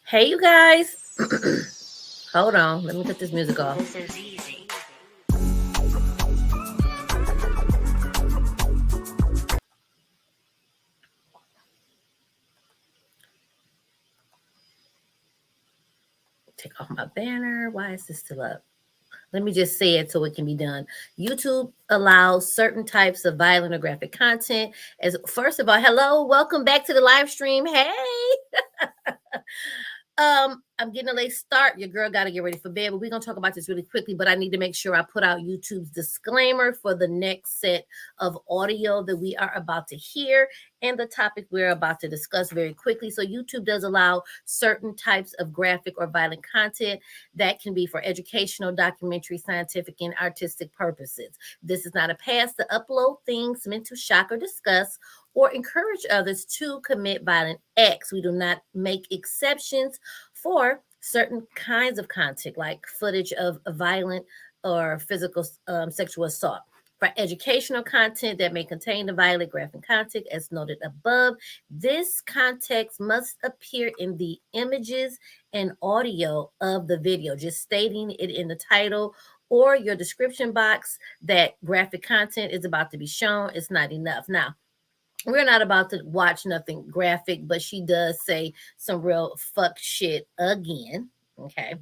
Hey, you guys. Hold on. Let me put this music off. This is easy. Take off my banner. Why is this still up? Let me just say it so it can be done. YouTube allows certain types of violent or graphic content. As first of all, hello, welcome back to the live stream. Hey. I'm getting a late start. Your girl got to get ready for bed, but we're going to talk about this really quickly, but I need to make sure I put out YouTube's disclaimer for the next set of audio that we are about to hear and the topic we're about to discuss very quickly. So YouTube does allow certain types of graphic or violent content that can be for educational, documentary, scientific, and artistic purposes. This is not a pass to upload things meant to shock or disgust or encourage others to commit violent acts. We do not make exceptions for certain kinds of content, like footage of violent or physical sexual assault. For educational content that may contain the violent graphic content, as noted above, this context must appear in the images and audio of the video. Just stating it in the title or your description box that graphic content is about to be shown is not enough. Now, we're not about to watch nothing graphic, but she does say some real fuck shit again. Okay.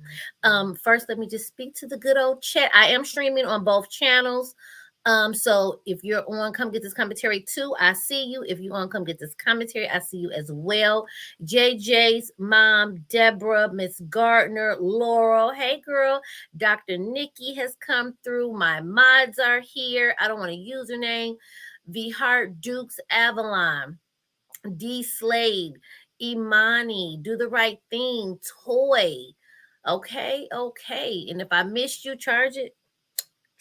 First, let me just speak to the good old chat. I am streaming on both channels. So if you're on, come get this commentary too. I see you. If you're on, come get this commentary. I see you as well. JJ's mom, Deborah, Miss Gardner, Laurel. Hey, girl. Dr. Nikki has come through. My mods are here. I don't want a username. V Heart, Dukes, Avalon, D Slade, Imani, Do the Right Thing, Toy. Okay. And if I missed you, charge it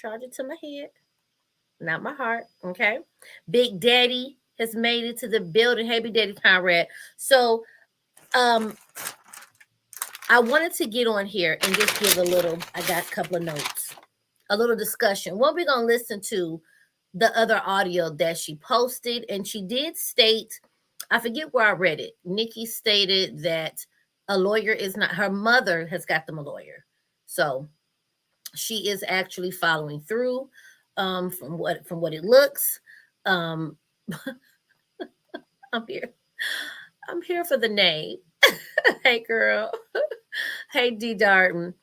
to my head, not my heart. Okay. Big Daddy has made it to the building. Hey, Big Daddy Conrad. So I wanted to get on here and just give I got a couple of notes, a little discussion. What we're gonna listen to the other audio that she posted, and she did state, I forget where I read it. Nikki stated that a lawyer is not, her mother has got them a lawyer. So she is actually following through from what it looks. I'm here for the name. Hey, girl. Hey, D Darton.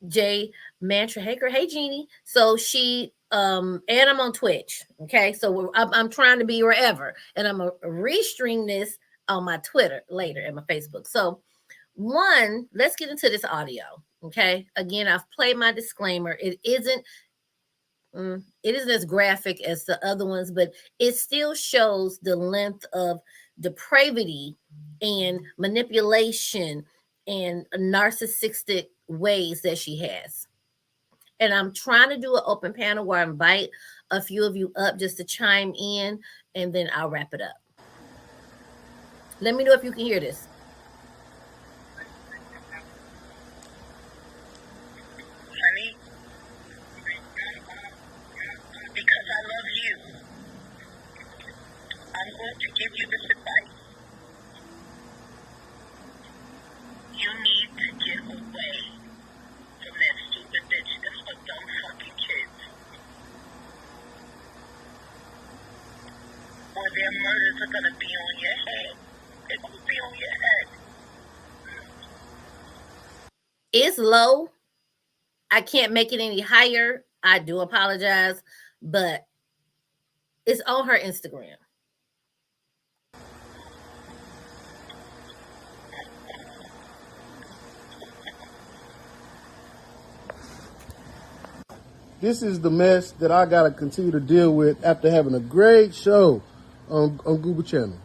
Jay Mantra. Hey, girl. Hey, Jeannie. So she and I'm on Twitch. Okay, so I'm trying to be wherever, and I'm gonna restream this on my Twitter later and my Facebook. So let's get into this audio. Okay, again, I've played my disclaimer. It isn't as graphic as the other ones, but it still shows the length of depravity and manipulation and narcissistic ways that she has. And I'm trying to do an open panel where I invite a few of you up just to chime in, and then I'll wrap it up. Let me know if you can hear this. Honey, because I love you, I'm going to give you this advice. You need to get away from that stupid bitch that's for dumb fucking kids. Or their murders are gonna be on your head. They're gonna be on your head. It's low. I can't make it any higher. I do apologize, but It's on her Instagram. This is the mess that I gotta continue to deal with after having a great show on Google Channel.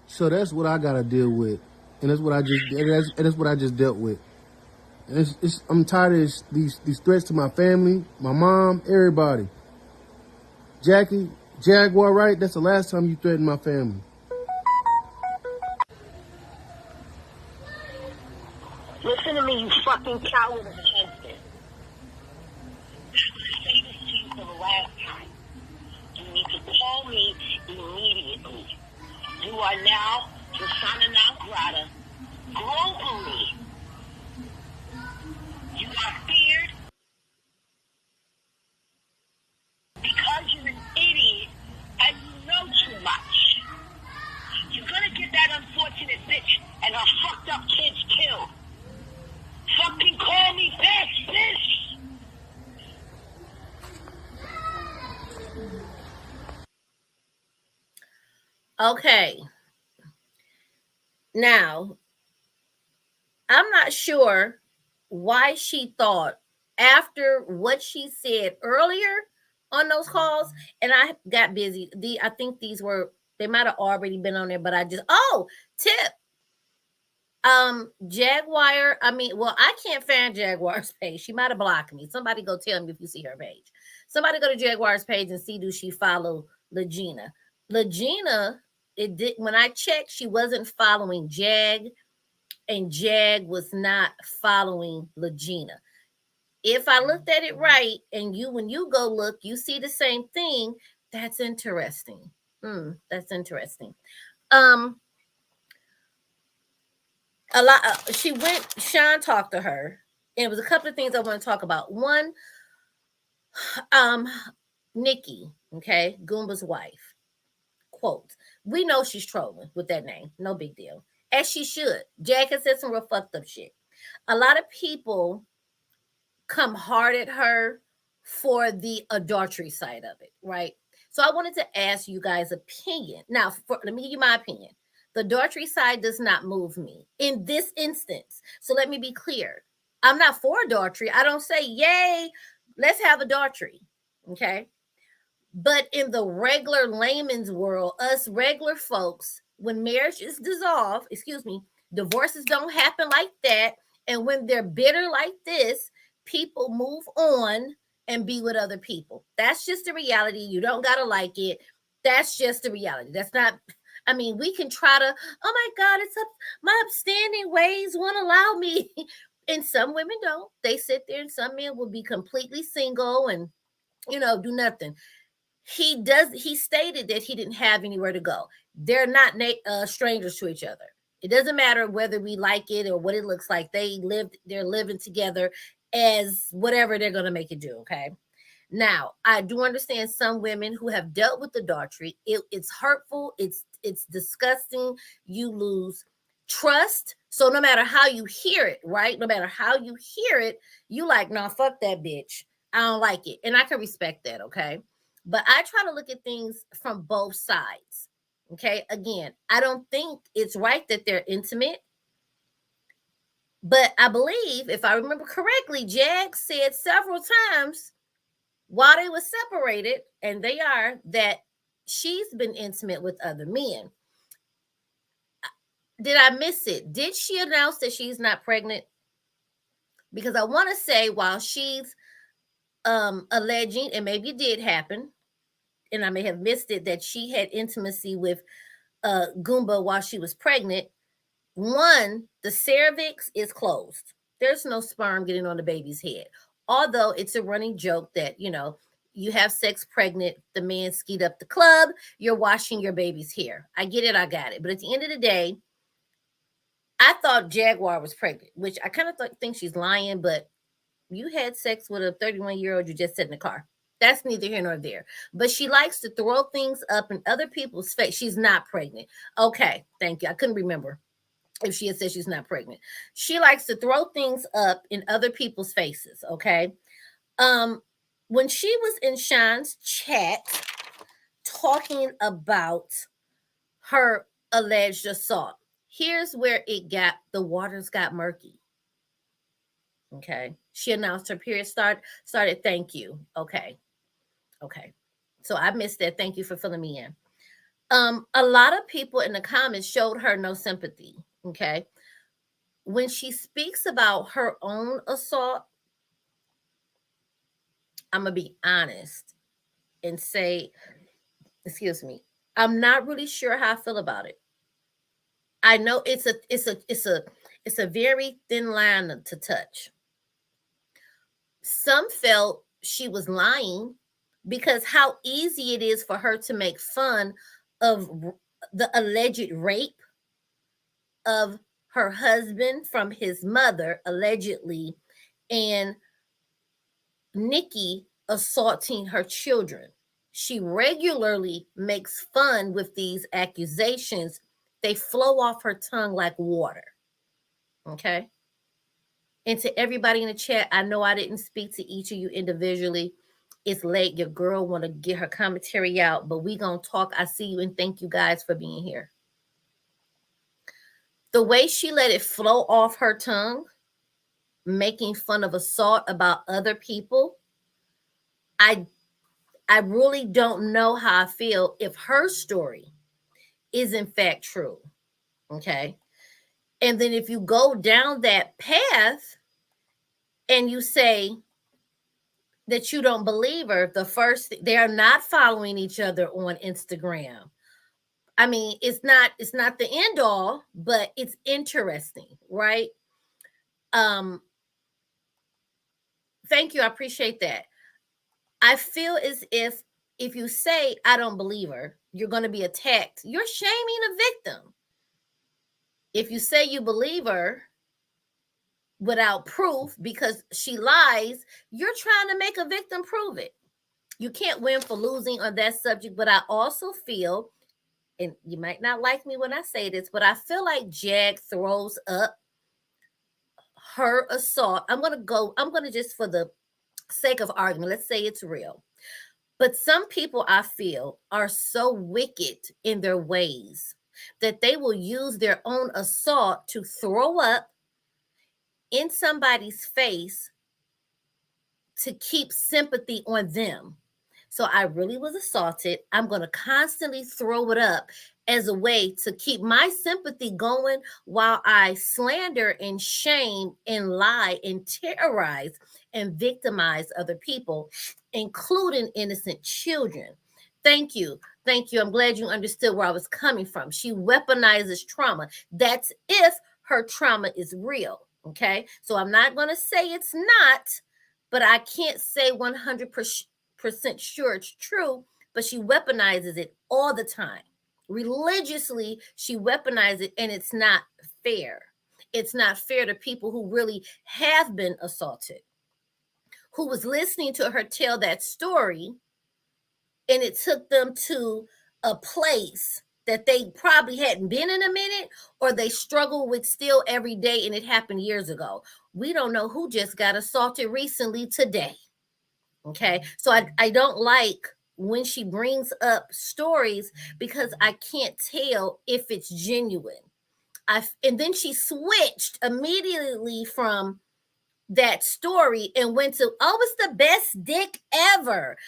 So that's what I gotta deal with, and that's what I just dealt with. And I'm tired of these threats to my family, my mom, everybody. Jackie, Jaguar Wright, that's the last time you threatened my family. Listen to me, you fucking coward of a husband. I'm going to say this to you for the last time. You need to call me immediately. You are now persona non grata globally. You are feared because you're an idiot and you know too much. You're going to get that unfortunate bitch and her fucked up kids killed. Fucking call me bitch. Okay. Now, I'm not sure why she thought after what she said earlier on those calls, and I got busy. I think they might have already been on there, but tip. Jaguar, I can't find Jaguar's page. She might have blocked me. Somebody go tell me if you see her page. Somebody go to Jaguar's page and see, do she follow Legina? Legina, when I checked, she wasn't following Jag, and Jag was not following Legina. If I looked at it right, and when you go look, you see the same thing. That's interesting. That's interesting. Sean talked to her, and it was a couple of things I want to talk about. One, Nikki, okay, Goomba's wife, quote, we know she's trolling with that name, no big deal, as she should. Jag has said some real fucked up shit. A lot of people come hard at her for the adultery side of it, right? So I wanted to ask you guys' opinion. Now, let me give you my opinion. The adultery side does not move me in this instance. So let me be clear. I'm not for adultery. I don't say, yay, let's have adultery. Okay. But in the regular layman's world, us regular folks, when marriage is dissolved, divorces don't happen like that. And when they're bitter like this, people move on and be with other people. That's just the reality. You don't got to like it. That's just the reality. That's not... we can try to, oh my God, my upstanding ways won't allow me. And some women don't. They sit there, and some men will be completely single and, do nothing. He stated that he didn't have anywhere to go. They're not strangers to each other. It doesn't matter whether we like it or what it looks like. They're living together as whatever they're going to make it do. Okay. Now, I do understand some women who have dealt with adultery. It's hurtful. It's disgusting. You lose trust. So no matter how you hear it, right? No matter how you hear it, you like, nah, fuck that bitch. I don't like it. And I can respect that, okay? But I try to look at things from both sides. Okay. Again, I don't think it's right that they're intimate. But I believe, if I remember correctly, Jag said several times while they were separated, and they are, that she's been intimate with other men. Did I miss it? Did she announce that she's not pregnant? Because I want to say, while she's alleging, and maybe it did happen, and I may have missed it, that she had intimacy with Goomba while she was pregnant. One, the cervix is closed. There's no sperm getting on the baby's head. Although it's a running joke that, you have sex pregnant, the man skied up the club, you're washing your baby's hair. I get it, I got it. But at the end of the day, I thought Jaguar was pregnant, which I kind of think she's lying, but you had sex with a 31-year-old you just sat in the car. That's neither here nor there. But she likes to throw things up in other people's face. She's not pregnant. Okay, thank you. I couldn't remember if she had said she's not pregnant. She likes to throw things up in other people's faces, okay? When she was in Sean's chat talking about her alleged assault, here's where the waters got murky. Okay. She announced her period started. Thank you. Okay. So I missed that. Thank you for filling me in. A lot of people in the comments showed her no sympathy. Okay. When she speaks about her own assault, I'm gonna be honest and say, excuse me, I'm not really sure how I feel about it. I know it's a very thin line to touch. Some felt she was lying because how easy it is for her to make fun of the alleged rape of her husband from his mother, allegedly, and Nikki assaulting her children. She regularly makes fun with these accusations. They flow off her tongue like water. Okay? And to everybody in the chat, I know I didn't speak to each of you individually. It's late. Your girl want to get her commentary out, but we going to talk. I see you, and thank you guys for being here. The way she let it flow off her tongue, making fun of assault about other people, I really don't know how I feel if her story is in fact true. Okay. And then if you go down that path and you say that you don't believe her, they are not following each other on Instagram. I mean, it's not the end all, but it's interesting, right? Thank you. I appreciate that. I feel as if you say, I don't believe her, you're going to be attacked. You're shaming a victim. If you say you believe her without proof because she lies, you're trying to make a victim prove it. You can't win for losing on that subject. But I also feel, and you might not like me when I say this, but I feel like Jag throws up her assault. I'm going to just, for the sake of argument, let's say it's real. But some people, I feel, are so wicked in their ways that they will use their own assault to throw up in somebody's face to keep sympathy on them. So I really was assaulted. I'm going to constantly throw it up as a way to keep my sympathy going while I slander and shame and lie and terrorize and victimize other people, including innocent children. Thank you. Thank you. I'm glad you understood where I was coming from. She weaponizes trauma. That's if her trauma is real. Okay. So I'm not going to say it's not, but I can't say 100% sure it's true, but she weaponizes it all the time. Religiously, she weaponizes it, and it's not fair. It's not fair to people who really have been assaulted, who was listening to her tell that story, and it took them to a place that they probably hadn't been in a minute, or they struggle with still every day and it happened years ago. We don't know who just got assaulted recently today. Okay. So I don't like when she brings up stories because I can't tell if it's genuine. And then she switched immediately from that story and went to, oh, it's the best dick ever.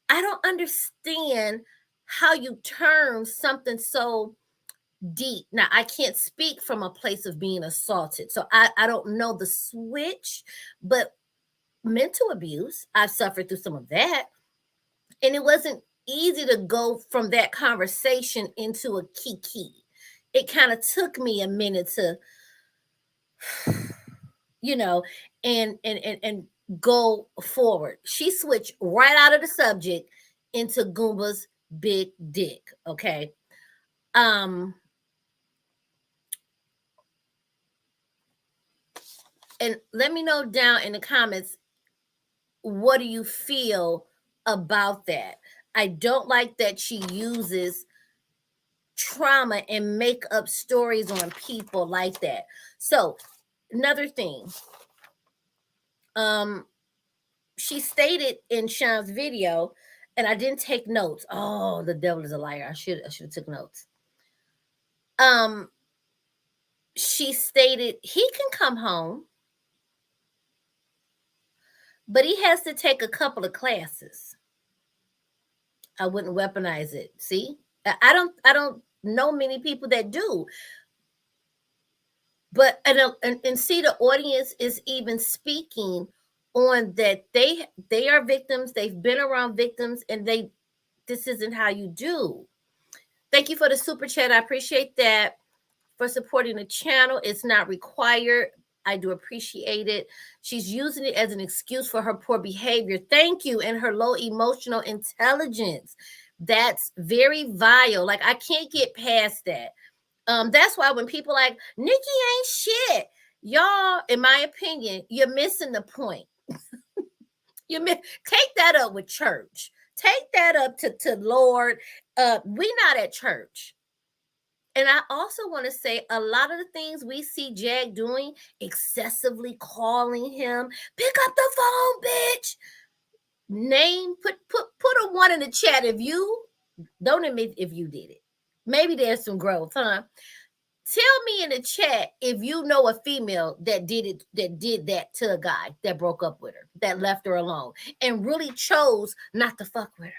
I don't understand how you turn something so deep. Now, I can't speak from a place of being assaulted, so I don't know the switch, but mental abuse, I've suffered through some of that, and it wasn't easy to go from that conversation into a kiki. It kind of took me a minute to, you know, and go forward. She switched right out of the subject into Goomba's big dick. Okay. And let me know down in the comments, what do you feel about that? I don't like that she uses trauma and make up stories on people like that. So another thing, she stated in Sean's video, and I didn't take notes. Oh, the devil is a liar. I should have took notes. She stated he can come home, but he has to take a couple of classes. I wouldn't weaponize it. See, I don't know many people that do. But and see, the audience is even speaking on that they are victims. They've been around victims, and this isn't how you do. Thank you for the super chat. I appreciate that, for supporting the channel. It's not required. I do appreciate it. She's using it as an excuse for her poor behavior. Thank you. And her low emotional intelligence. That's very vile. Like, I can't get past that. That's why when people like, Nikki ain't shit, y'all, in my opinion, you're missing the point. Take that up with church. Take that up to Lord. We not at church. And I also want to say, a lot of the things we see Jag doing, excessively calling him, pick up the phone, bitch. Put a 1 in the chat if you don't admit if you did it. Maybe there's some growth, huh? Tell me in the chat if you know a female that did that to a guy that broke up with her, that left her alone, and really chose not to fuck with her.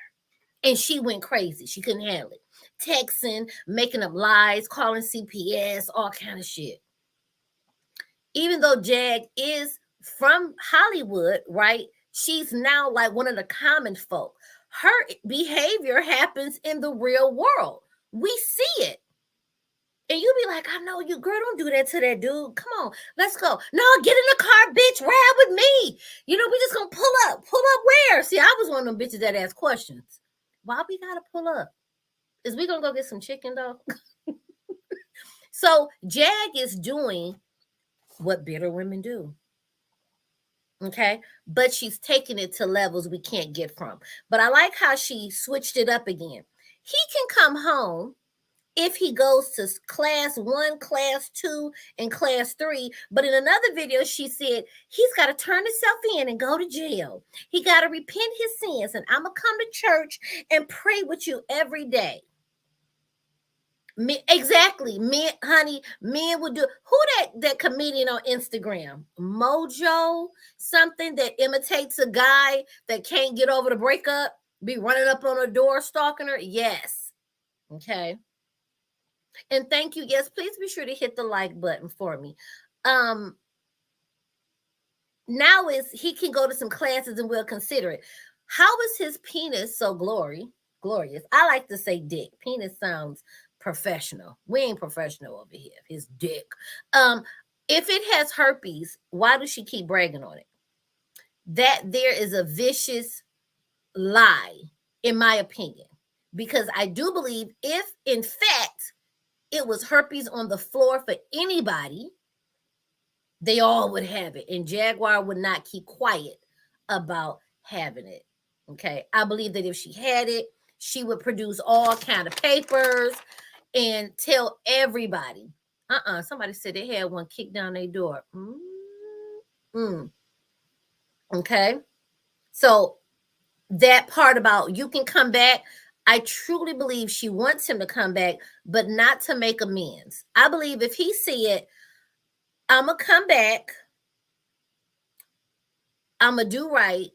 And she went crazy. She couldn't handle it. Texting, making up lies, calling CPS, all kind of shit. Even though Jag is from Hollywood, right? She's now like one of the common folk. Her behavior happens in the real world. We see it. And you be like, I know you, girl, don't do that to that dude. Come on, let's go. No, get in the car, bitch. Ride with me. You know, we just gonna pull up. Pull up where? See, I was one of them bitches that asked questions. Why we gotta pull up? Is we gonna go get some chicken though? So Jag is doing what bitter women do. Okay, but she's taking it to levels we can't get from. But I like how she switched it up again. He can come home if he goes to class 1, class 2, and class 3. But in another video, she said he's got to turn himself in and go to jail. He got to repent his sins, and I'm going to come to church and pray with you every day. Exactly. Men, honey, men would do. Who that comedian on Instagram? Mojo, something that imitates a guy that can't get over the breakup, be running up on her door, stalking her? Yes. Okay. And thank you. Yes, please be sure to hit the like button for me. Now is he can go to some classes and we'll consider it. How is his penis so glorious? I like to say dick. Penis sounds professional. We ain't professional over here. His dick. If it has herpes, why does she keep bragging on it? That there is a vicious lie, in my opinion, because I do believe if in fact it was herpes on the floor for anybody, they all would have it. And Jaguar would not keep quiet about having it. Okay. I believe that if she had it, she would produce all kind of papers and tell everybody. Somebody said they had one kick down their door. Okay. So that part about you can come back, I truly believe she wants him to come back, but not to make amends. I believe if he said, I'm going to come back, I'm going to do right,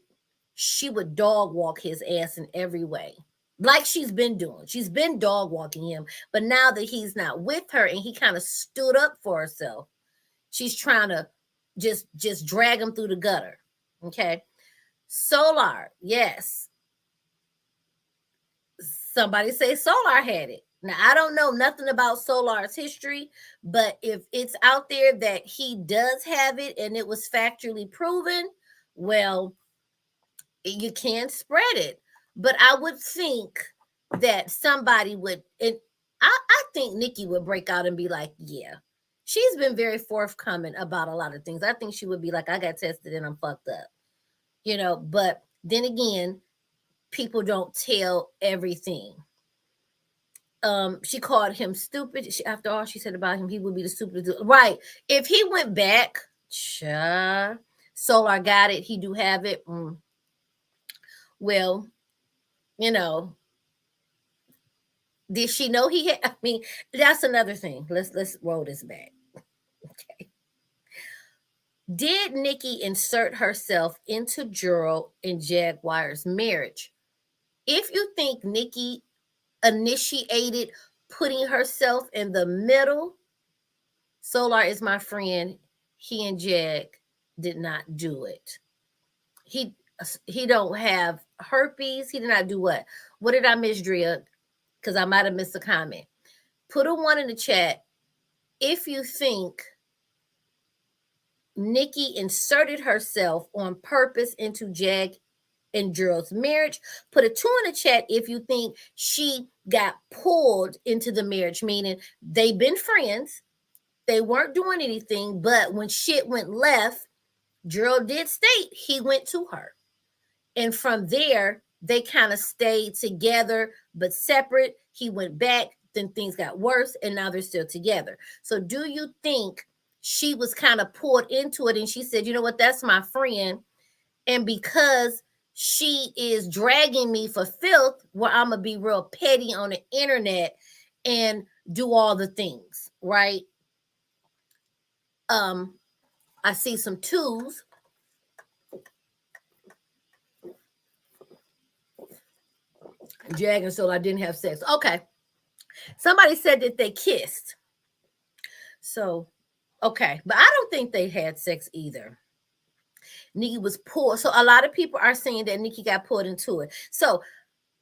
she would dog walk his ass in every way. Like she's been doing. She's been dog walking him. But now that he's not with her and he kind of stood up for herself, she's trying to just drag him through the gutter. Okay. Solar, yes. Somebody say Solar had it. Now, I don't know nothing about Solar's history, but if it's out there that he does have it and it was factually proven, well, you can spread it. But I would think that somebody would, and I think Nikki would break out and be like, yeah. She's been very forthcoming about a lot of things. I think she would be like, I got tested and I'm fucked up. But then again, people don't tell everything. She called him stupid. After all she said about him, he would be the stupidest. Right. If he went back, Solar got it. He do have it. Well, did she know he had? I mean, that's another thing. Let's roll this back. Okay. Did Nikki insert herself into Gerald and Jaguar's marriage? If you think Nikki initiated putting herself in the middle, Solar is my friend. He and Jag did not do it. He don't have herpes. He did not do what? What did I miss, Drea? Because I might have missed a comment. Put a 1 in the chat if you think Nikki inserted herself on purpose into Jag and Gerald's marriage. Put a 2 in the chat if you think she got pulled into the marriage, meaning they've been friends, they weren't doing anything, but when shit went left, Gerald did state he went to her. And from there, they kind of stayed together, but separate. He went back, then things got worse, and now they're still together. So do you think she was kind of pulled into it and she said, you know what, that's my friend. And because she is dragging me for filth, well, I'm going to be real petty on the internet and do all the things, right? I see some 2s. Jag and Solar didn't have sex. Okay. Somebody said that they kissed. So, okay. But I don't think they had sex either. Nikki was pulled. So a lot of people are saying that Nikki got pulled into it. So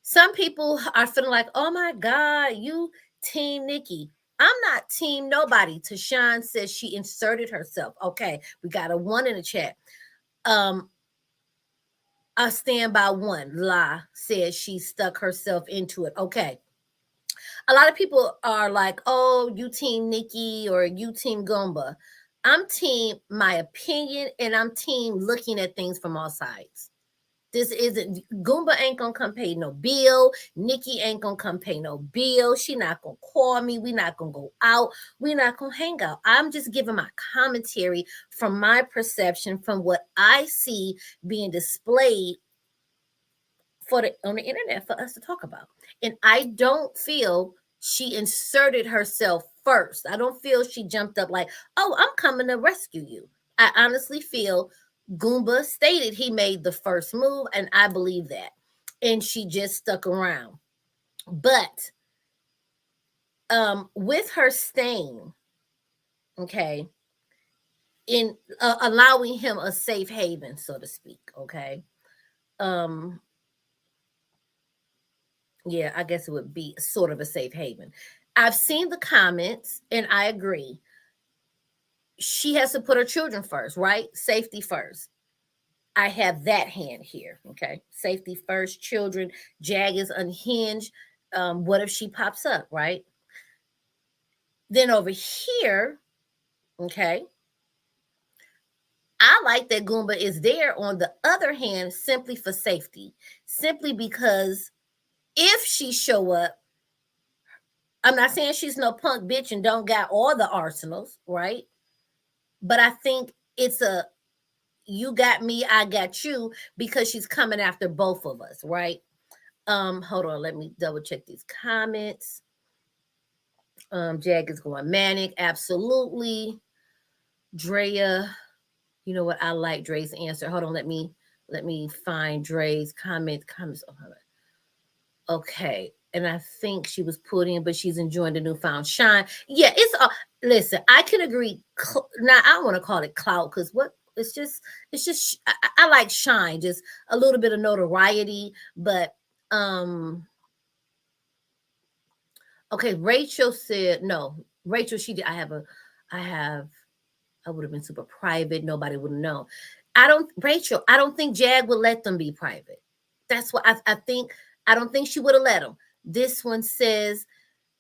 some people are feeling like, oh my God, you team Nikki. I'm not team nobody. Tashawn says she inserted herself. Okay. We got a 1 in the chat. I stand by 1. La says she stuck herself into it. Okay. A lot of people are like, oh, you team Nikki or you team Goomba. I'm team my opinion and I'm team looking at things from all sides. This isn't, Goomba ain't gonna come pay no bill. Nikki ain't gonna come pay no bill. She not gonna call me. We not gonna go out. We not gonna hang out. I'm just giving my commentary from my perception, from what I see being displayed on the internet for us to talk about. And I don't feel she inserted herself first. I don't feel she jumped up like, oh, I'm coming to rescue you. I honestly feel Goomba stated he made the first move, and I believe that. And she just stuck around. But with her staying, okay, in allowing him a safe haven, so to speak, okay, yeah, I guess it would be sort of a safe haven. I've seen the comments, and I agree. She has to put her children first, right? Safety first. I have that hand here, okay? Safety first, children. Jag is unhinged. What if she pops up, right? Then over here, okay, I like that Goomba is there on the other hand simply for safety. Simply because if she show up, I'm not saying she's no punk bitch and don't got all the arsenals, right? But I think it's a you got me, I got you, because she's coming after both of us, right? Hold on, let me double check these comments. Jag is going manic, absolutely. Drea, you know what? I like Dre's answer. Hold on, let me find Dre's comments. Oh, okay, and I think she was put in, but she's enjoying the newfound shine. Yeah, it's listen. I can agree. Now I don't want to call it clout because what it's just I like shine, just a little bit of notoriety, but okay. Rachel said no. Rachel, she did. I would have been super private. Nobody would know. Rachel, I don't think Jag would let them be private. That's what I think. I don't think she would have let them. This one says,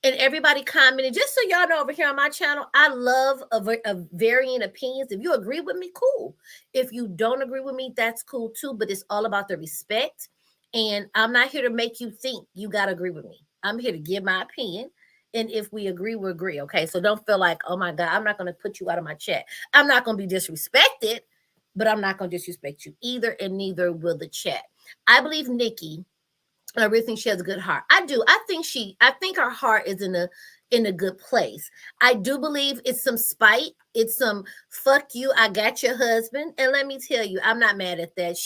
and everybody commented, just so y'all know over here on my channel, I love a varying opinions. If you agree with me, cool. If you don't agree with me, that's cool too. But it's all about the respect. And I'm not here to make you think you got to agree with me. I'm here to give my opinion. And if we agree, we agree. Okay. So don't feel like, oh my God, I'm not going to put you out of my chat. I'm not going to be disrespected, but I'm not going to disrespect you either. And neither will the chat. I believe Nikki, I really think she has a good heart. I do. I think her heart is in a good place. I do believe it's some spite. It's some fuck you, I got your husband. And let me tell you, I'm not mad at that.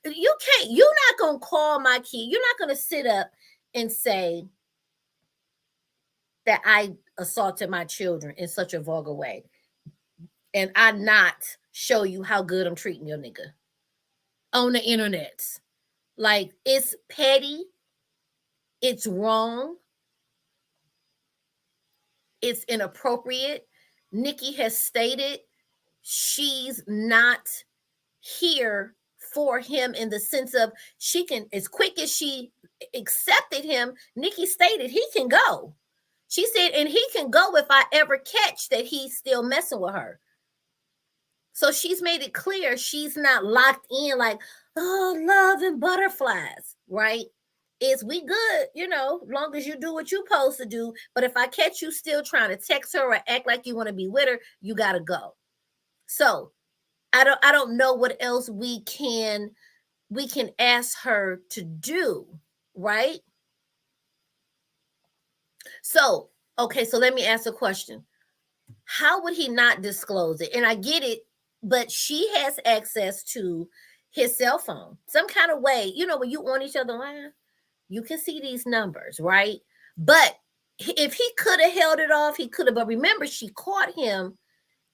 You're not going to call my kid. You're not going to sit up and say that I assaulted my children in such a vulgar way. And I not show you how good I'm treating your nigga on the internet. Like, it's petty. It's wrong. It's inappropriate. Nikki has stated she's not here for him in the sense of she can, as quick as she accepted him, Nikki stated he can go. She said, and he can go if I ever catch that he's still messing with her. So she's made it clear she's not locked in like, oh, love and butterflies, right? Is we good, long as you do what you're supposed to do. But if I catch you still trying to text her or act like you want to be with her, you gotta go. So I don't know what else we can ask her to do, right? So, okay, so let me ask a question. How would he not disclose it? And I get it, but she has access to his cell phone. Some kind of way, when you on each other line, you can see these numbers, right? But if he could have held it off, he could have. But remember, she caught him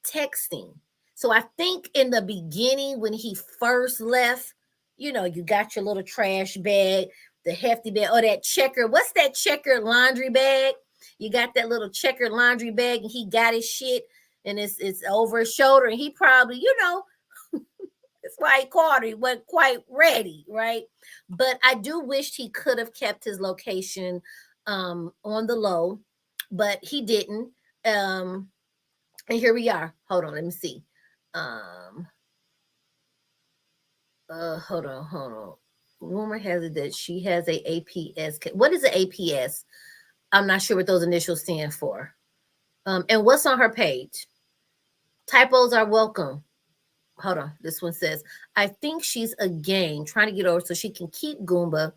texting. So I think in the beginning, when he first left, you got your little trash bag, the hefty bag, or that checker. What's that checkered laundry bag? You got that little checkered laundry bag, and he got his shit, and it's over his shoulder, and he probably, that's why he called her. He wasn't quite ready, right? But I do wish he could have kept his location on the low, but he didn't. And here we are. Hold on, let me see. Hold on. Rumor has it that she has a APS. What is an APS? I'm not sure what those initials stand for. And what's on her page? Typos are welcome. Hold on. This one says, I think she's a game trying to get over so she can keep Goomba.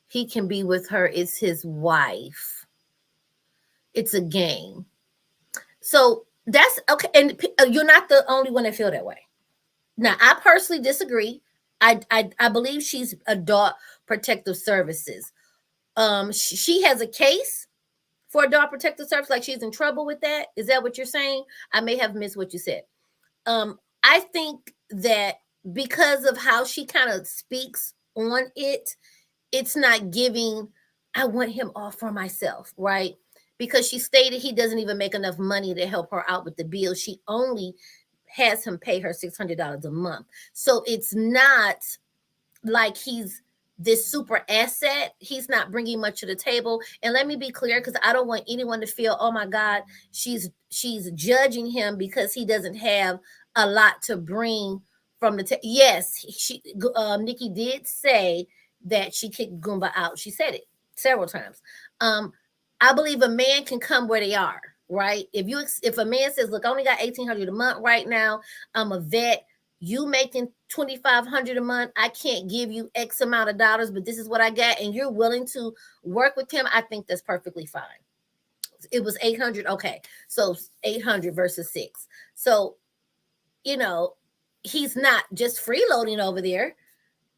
He can be with her. It's his wife. It's a game. So that's okay. And you're not the only one that feel that way. Now, I personally disagree. I believe she's Adult Protective Services. She has a case for Adult Protective Service, like she's in trouble with that. Is that what you're saying? I may have missed what you said. I think that because of how she kind of speaks on it, it's not giving, I want him off for myself, right? Because she stated he doesn't even make enough money to help her out with the bill. She only has him pay her $600 a month. So it's not like he's this super asset. He's not bringing much to the table. And let me be clear, because I don't want anyone to feel, oh my God, she's judging him because he doesn't have a lot to bring from the yes, Nikki did say that she kicked Goomba out. She said it several times. I believe a man can come where they are, right? If a man says, look, I only got $1,800 a month right now, I'm a vet, you making $2,500 a month, I can't give you X amount of dollars, but this is what I got, and you're willing to work with him, I think that's perfectly fine. It was 800, okay, so 800 versus 6. So, you know, he's not just freeloading over there,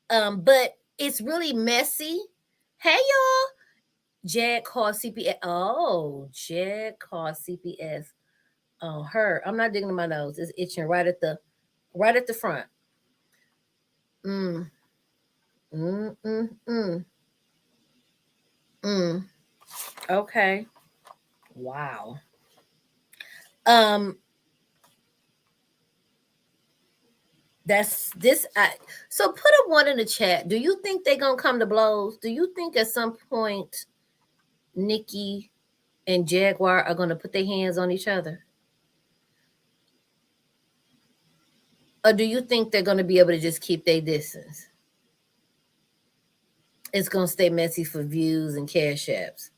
but it's really messy. Hey, y'all. Jag called CPS. Oh, Jag called CPS on her. I'm not digging in my nose. It's itching right at the front. Mm. Mm, mm, mm. Mm. Okay. Wow. That's this. So put a 1 in the chat. Do you think they're gonna come to blows? Do you think at some point Nikki and Jaguar are gonna put their hands on each other? Or do you think they're gonna be able to just keep their distance? It's gonna stay messy for views and cash apps.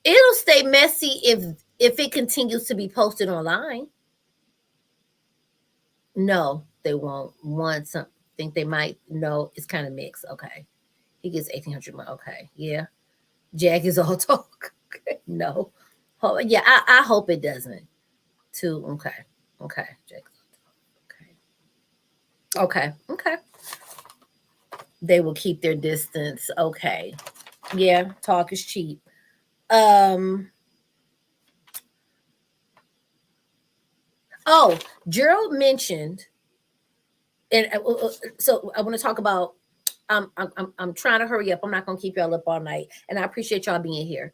It'll stay messy if it continues to be posted online. No, they won't. Think they might. No, it's kind of mixed. Okay, he gets 1,800 more. Okay, yeah. Jag is all talk. No, yeah. I hope it doesn't. Too. Okay. Okay. Jag. Okay. Okay. Okay. They will keep their distance. Okay. Yeah. Talk is cheap. Oh, Gerald mentioned, and so I want to talk about. I'm trying to hurry up. I'm not going to keep y'all up all night, and I appreciate y'all being here.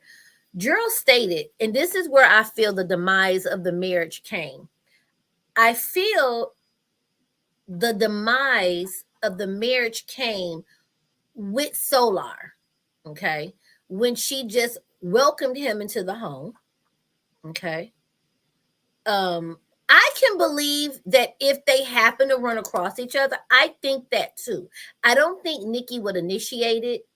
Gerald stated, and this is where I feel the demise of the marriage came. I feel the demise of the marriage came with Solar, okay, when she just welcomed him into the home, okay. I can believe that if they happen to run across each other, I think that too. I don't think Nikki would initiate it,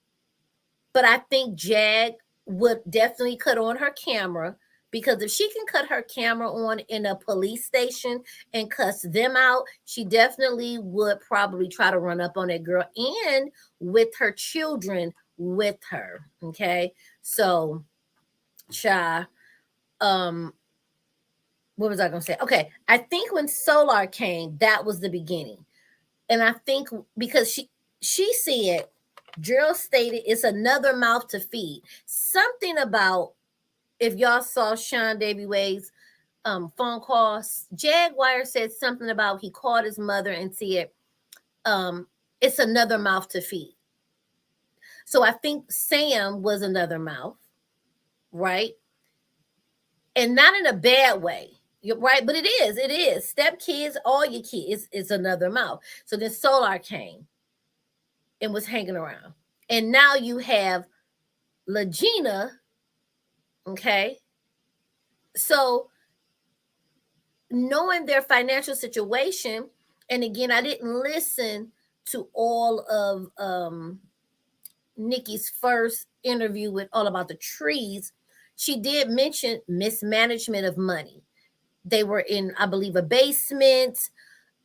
but I think Jag would definitely cut on her camera, because if she can cut her camera on in a police station and cuss them out, she definitely would probably try to run up on that girl, and with her children with her. Okay. So, what was I going to say? Okay. I think when Solar came, that was the beginning. And I think because she said, Gerald stated, it's another mouth to feed. Something about, if y'all saw Sean Davy Way's phone calls, Jaguar said something about he called his mother and said, it's another mouth to feed. So I think Sam was another mouth, right? And not in a bad way. You're right, but it is. Step kids, all your kids, it's another mouth. So then Solar came and was hanging around. And now you have LaGina, okay? So knowing their financial situation, and again, I didn't listen to all of Nikki's first interview with All About the Trees. She did mention mismanagement of money. They were in, I believe, a basement.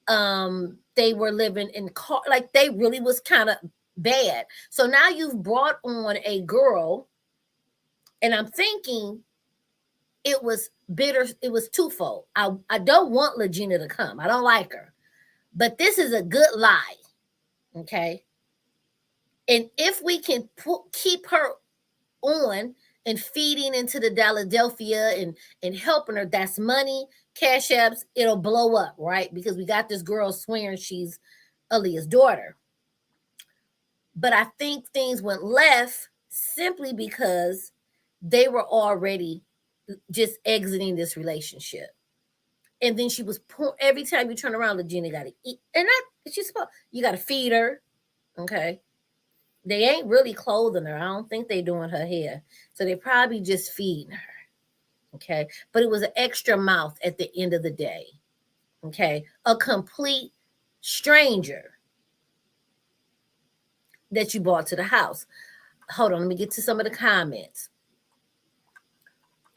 They were living in car, like they really was kind of bad. So now you've brought on a girl, and I'm thinking it was bitter. It was twofold. I don't want LaGina to come. I don't like her, but this is a good lie, okay? And if we can keep her on and feeding into the Philadelphia and helping her, that's money, cash apps, it'll blow up, right? Because we got this girl swearing she's Aaliyah's daughter. But I think things went left simply because they were already just exiting this relationship. And then she was every time you turn around, LaGina got to eat. And you got to feed her, okay? They ain't really clothing her. I don't think they doing her hair. So they probably just feeding her. Okay. But it was an extra mouth at the end of the day. Okay. A complete stranger that you brought to the house. Hold on. Let me get to some of the comments.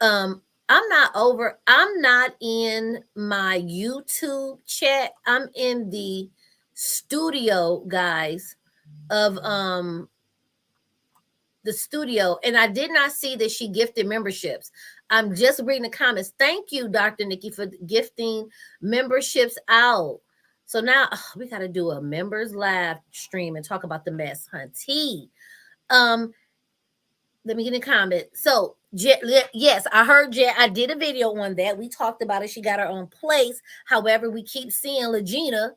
I'm not in my YouTube chat. I'm in the studio, guys, of the studio, and I did not see that she gifted memberships. I'm just reading the comments. Thank you, Dr. Nikki, for gifting memberships out. So now we got to do a members live stream and talk about the mess, hunty. Let me get in a comment. So yes, I heard Jet. I did a video on that. We talked about it. She got her own place. However, we keep seeing Legina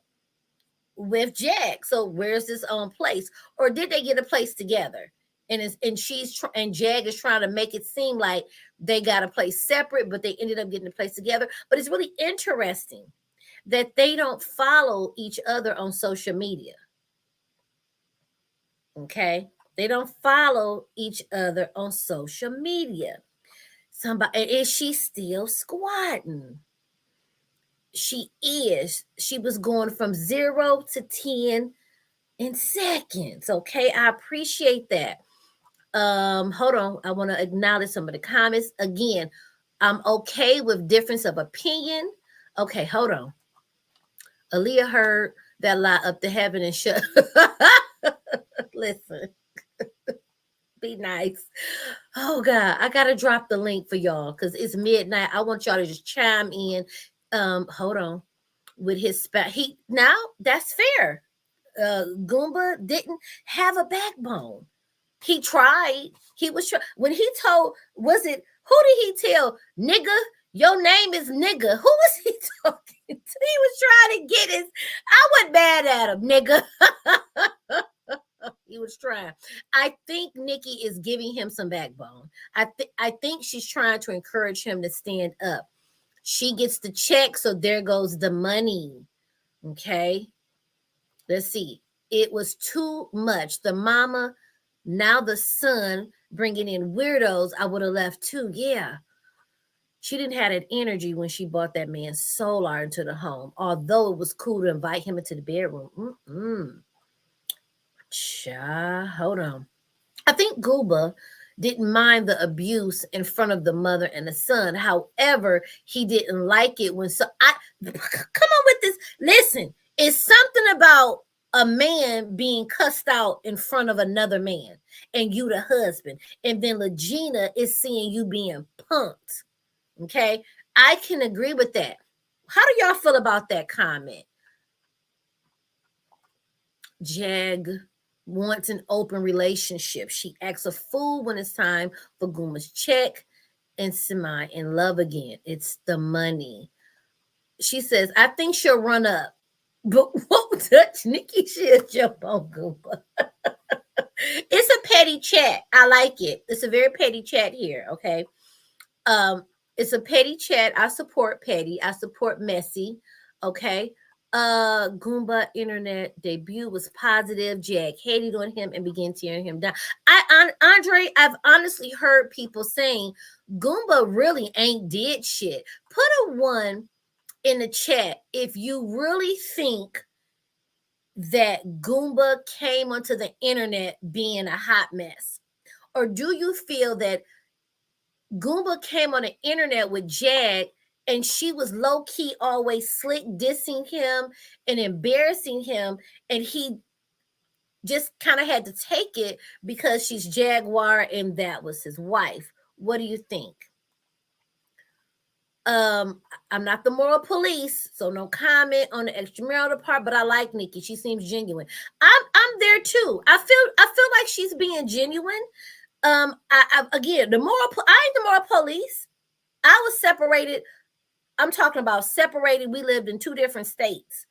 with Jag. So where's this own place? Or did they get a place together? And Jag is trying to make it seem like they got a place separate, but they ended up getting a place together. But it's really interesting that they don't follow each other on social media. Okay, they don't follow each other on social media. Is she still squatting? She is. She was going from 0 to 10 in seconds. Okay, I appreciate that. Hold on. I want to acknowledge some of the comments. Again, I'm okay with difference of opinion. Okay, hold on. Aaliyah heard that lie up to heaven and shut. Listen. Be nice. Oh God, I gotta drop the link for y'all because it's midnight. I want y'all to just chime in. Hold on. With his now that's fair. Goomba didn't have a backbone. He tried. He was when he told, who did he tell? Nigga, your name is nigga. Who was he talking to? He was trying to get I wasn't mad at him, nigga. He was trying. I think Nikki is giving him some backbone. I think she's trying to encourage him to stand up. She gets the check, so there goes the money. Okay. Let's see. It was too much. The mama, now the son, bringing in weirdos. I would have left too. Yeah. She didn't have that energy when she brought that man Solar into the home, although it was cool to invite him into the bedroom. Hold on. I think Gooba didn't mind the abuse in front of the mother and the son. However, he didn't like it when come on with this. Listen, it's something about a man being cussed out in front of another man and you the husband. And then Legina is seeing you being punked. Okay. I can agree with that. How do y'all feel about that comment? Jag wants an open relationship. She acts a fool when it's time for Gooma's check and semi in love again. It's the money. She says, I think she'll run up, but won't touch Nikki. She'll jump on Goomba. It's a petty chat. I like it. It's a very petty chat here. Okay. It's a petty chat. I support petty. I support messy. Okay. Goomba internet debut was positive. Jag hated on him and began tearing him down. Andre, I've honestly heard people saying Goomba really ain't did shit. Put a 1 in the chat if you really think that Goomba came onto the internet being a hot mess, or do you feel that Goomba came on the internet with Jag and she was low-key always slick dissing him and embarrassing him, and he just kind of had to take it because she's Jaguar and that was his wife? What do you think? I'm not the moral police, so no comment on the extramarital part, but I like Nikki. She seems genuine. I'm there too. I feel like she's being genuine. Again, I ain't the moral police. I was separated. I'm talking about separated. We lived in 2 different states.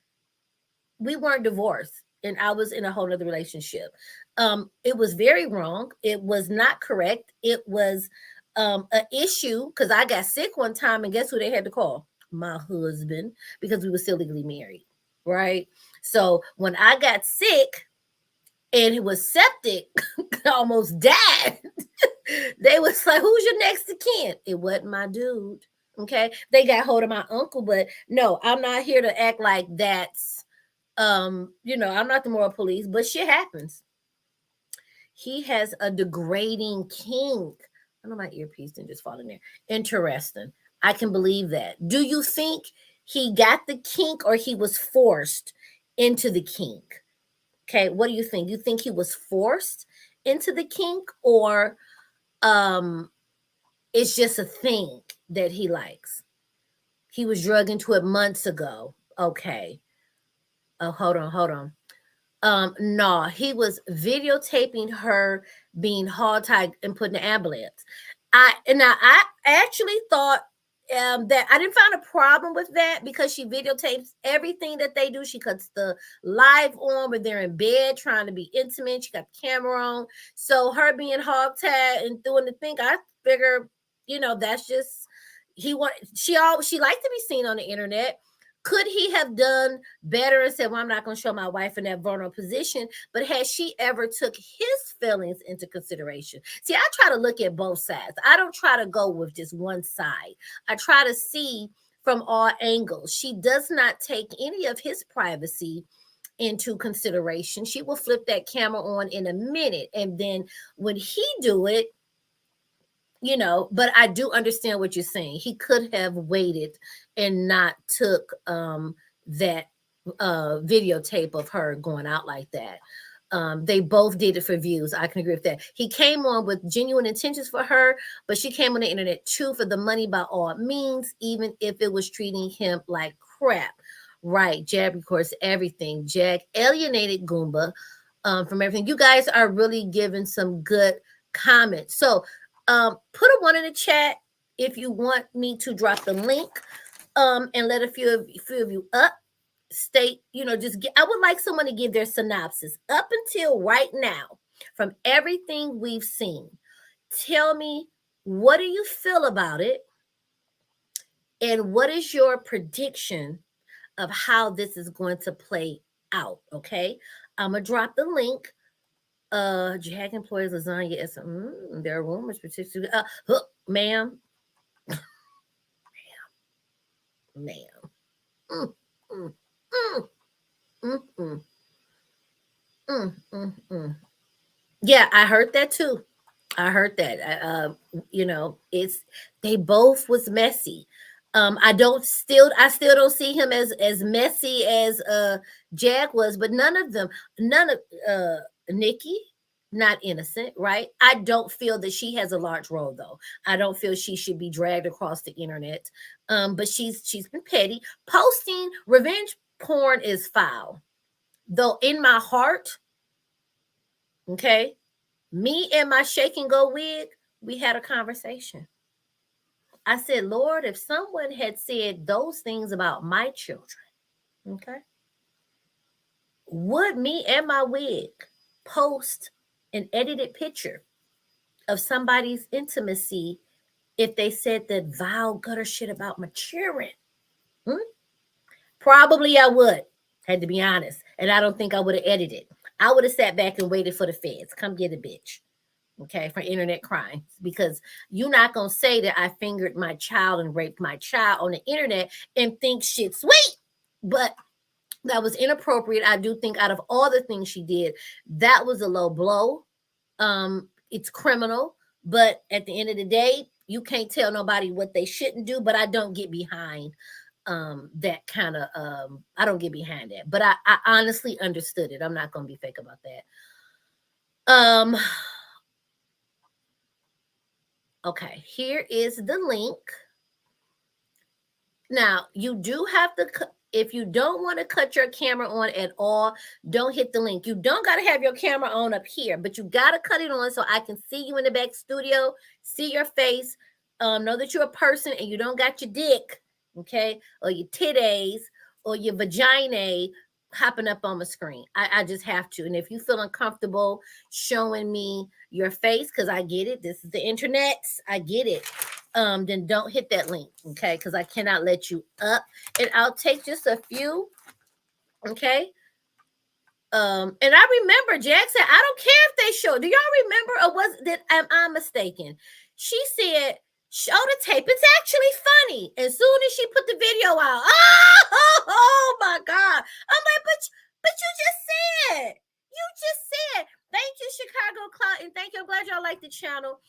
We weren't divorced, and I was in a whole other relationship. It was very wrong. It was not correct. It was an issue because I got sick one time, and guess who they had to call? My husband, because we were still legally married, right? So when I got sick and it was septic, I almost died. They was like, who's your next of kin? It wasn't my dude. Okay. They got hold of my uncle, but no, I'm not here to act like that's, I'm not the moral police, but shit happens. He has a degrading kink. know my earpiece didn't just fall in there. Interesting. I can believe that. Do you think he got the kink or he was forced into the kink? Okay, what do you think? You think he was forced into the kink, or it's just a thing that he likes? He was drugged into it months ago. Okay. Oh, hold on. No, he was videotaping her being hog-tied and put in the ambulance. I actually thought that I didn't find a problem with that because she videotapes everything that they do. She cuts the live on when they're in bed trying to be intimate. She got the camera on. So her being hog-tied and doing the thing, I figure, that's just she liked to be seen on the internet. Could he have done better and said, well, I'm not going to show my wife in that vulnerable position? But has she ever took his feelings into consideration? See, I try to look at both sides. I don't try to go with just one side. I try to see from all angles. She does not take any of his privacy into consideration. She will flip that camera on in a minute. And then when he do it, but I do understand what you're saying. He could have waited and not took that videotape of her going out like that. They both did it for views. I can agree with that. He came on with genuine intentions for her, but she came on the internet too for the money by all means, even if it was treating him like crap. Right. Jag records everything. Jag alienated Goomba from everything. You guys are really giving some good comments. So put a 1 in the chat if you want me to drop the link and let a few of you up state, I would like someone to give their synopsis up until right now from everything we've seen. Tell me, what do you feel about it? And what is your prediction of how this is going to play out? Okay. I'm going to drop the link. Jag employees lasagna is there are rumors particularly ma'am. Yeah, I heard that too. I heard that. It's they both was messy. I still don't see him as messy as Jag was, but none of Nikki, not innocent, right? I don't feel that she has a large role though. I don't feel she should be dragged across the internet. But she's been petty. Posting revenge porn is foul. Though in my heart, okay, me and my shake and go wig, we had a conversation. I said, Lord, if someone had said those things about my children, okay, would me and my wig post an edited picture of somebody's intimacy if they said that vile gutter shit about my children? Probably I would, had to be honest. And I don't think I would have edited. I would have sat back and waited for the feds. Come get a bitch. Okay, for internet crimes, because you're not going to say that I fingered my child and raped my child on the internet and think shit sweet. But that was inappropriate. I do think out of all the things she did, that was a low blow. It's criminal, but at the end of the day, you can't tell nobody what they shouldn't do. But I don't get behind that kind of I don't get behind that. But I honestly understood it. I'm not going to be fake about that. Okay, here is the link. Now, you do have to, if you don't want to cut your camera on at all, don't hit the link. You don't got to have your camera on up here, but you got to cut it on so I can see you in the back studio, see your face, know that you're a person and you don't got your dick, okay, or your titties or your vagina hopping up on my screen. I just have to. And if you feel uncomfortable showing me your face, because I get it, this is the internet, I get it, then don't hit that link, okay, because I cannot let you up. And I'll take just a few, okay. And I remember Jag said, I don't care if they show. Do y'all remember, or am I mistaken? She said, show the tape. It's actually funny. As soon as she put the video out, oh my God. I'm like, but you just said. Thank you, Chicago Cloud, and thank you. I'm glad y'all like the channel.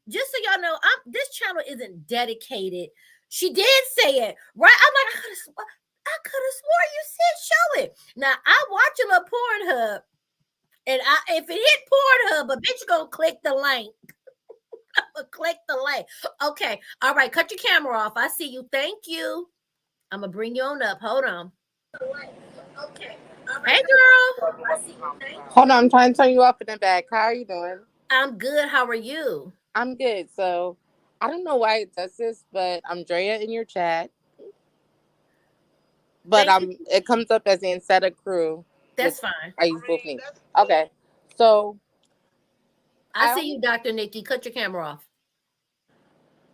just so y'all know, this channel isn't dedicated. She did say it, right? I'm like, I could have swore you said show it. Now I watch a little Pornhub, and if it hit Pornhub, a bitch gonna click the link. Click the link. Okay, all right. Cut your camera off. I see you. Thank you. I'm gonna bring you on up. Hold on. Okay. Hey, girl. Hold on, I'm trying to turn you off in the back. How are you doing? I'm good. How are you? I'm good. So I don't know why it does this, but I'm Drea in your chat. But it comes up as the instead of crew. That's fine. I use both names. Okay. So I see you, Dr. Nikki. Cut your camera off.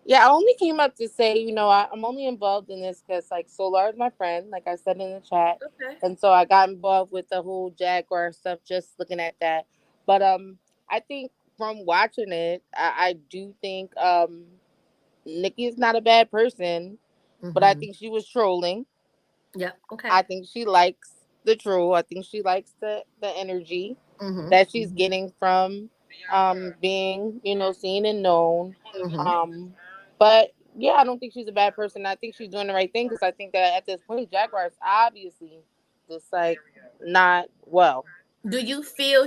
Yeah, I only came up to say, you know, I'm only involved in this because, like, Solar is my friend, like I said in the chat. Okay. And so I got involved with the whole Jaguar stuff, just looking at that. But I think from watching it, I do think Nikki is not a bad person, but I think she was trolling. Yeah. Okay. I think she likes the troll. I think she likes the energy that she's getting from being, you know, seen and known. But yeah, I don't think she's a bad person. I think she's doing the right thing because I think that at this point, Jaguar is obviously just like not well. Do you feel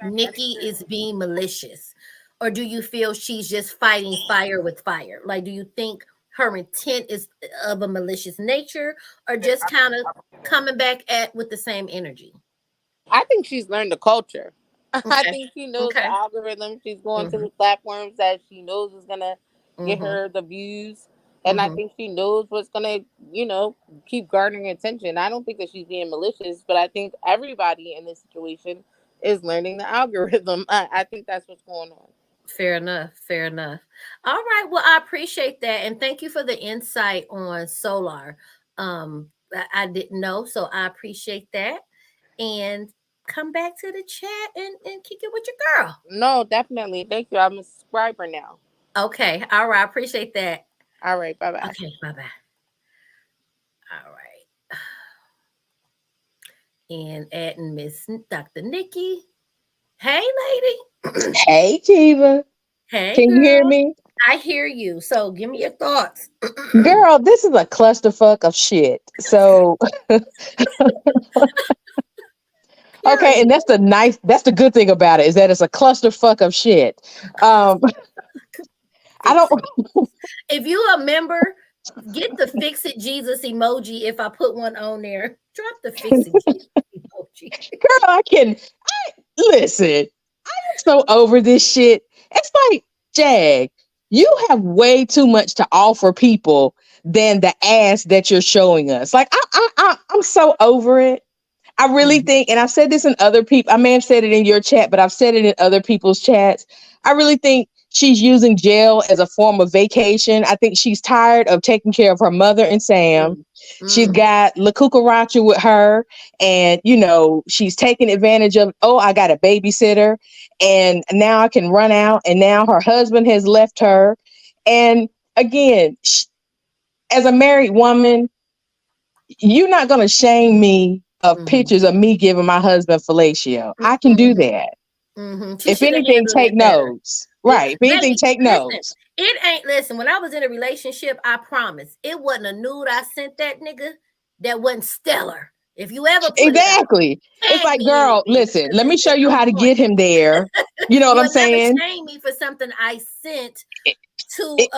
Nikki is being malicious, or do you feel she's just fighting fire with fire? Like, do you think her intent is of a malicious nature, or just kind of coming back with the same energy? I think she's learned the culture. Okay. I think she knows the algorithm. She's going to the platforms that she knows is gonna get her the views, and I think she knows what's gonna, you know, keep garnering attention. I don't think that she's being malicious, but I think everybody in this situation is learning the algorithm. I think that's what's going on. Fair enough. Fair enough. All right. Well, I appreciate that, and thank you for the insight on Solar. I didn't know, so I appreciate that. And come back to the chat and kick it with your girl. No, definitely. Thank you. I'm a subscriber now. Okay. All right. I appreciate that. All right. Bye-bye. Okay. Bye-bye. All right. And adding Miss Dr. Nikki. Hey, lady. Hey, Kiva. Hey, can you hear me? I hear you. So give me your thoughts. Girl, this is a clusterfuck of shit. So okay, and that's the good thing about it, is that it's a clusterfuck of shit. I don't if you a member, get the fix it Jesus emoji. If I put one on there, drop the fix it Jesus emoji. Girl, listen, I am so over this shit. It's like, Jag, you have way too much to offer people than the ass that you're showing us. Like, I'm so over it. I really think, and I've said this in other people, I may have said it in your chat, but I've said it in other people's chats. I really think she's using jail as a form of vacation. I think she's tired of taking care of her mother and Sam. She's got La Cucaracha with her, and, you know, she's taking advantage of, oh, I got a babysitter, and now I can run out, and now her husband has left her. And again, as a married woman, you're not going to shame me of pictures of me giving my husband fellatio. I can do that. If anything, take notes. Right. If anything, take notes. It ain't, listen, when I was in a relationship, I promise, it wasn't a nude I sent that nigga that wasn't stellar. If you ever put exactly. It's like, girl, listen, let me show you how to get him there. You know what I'm saying? Shame me for something I sent to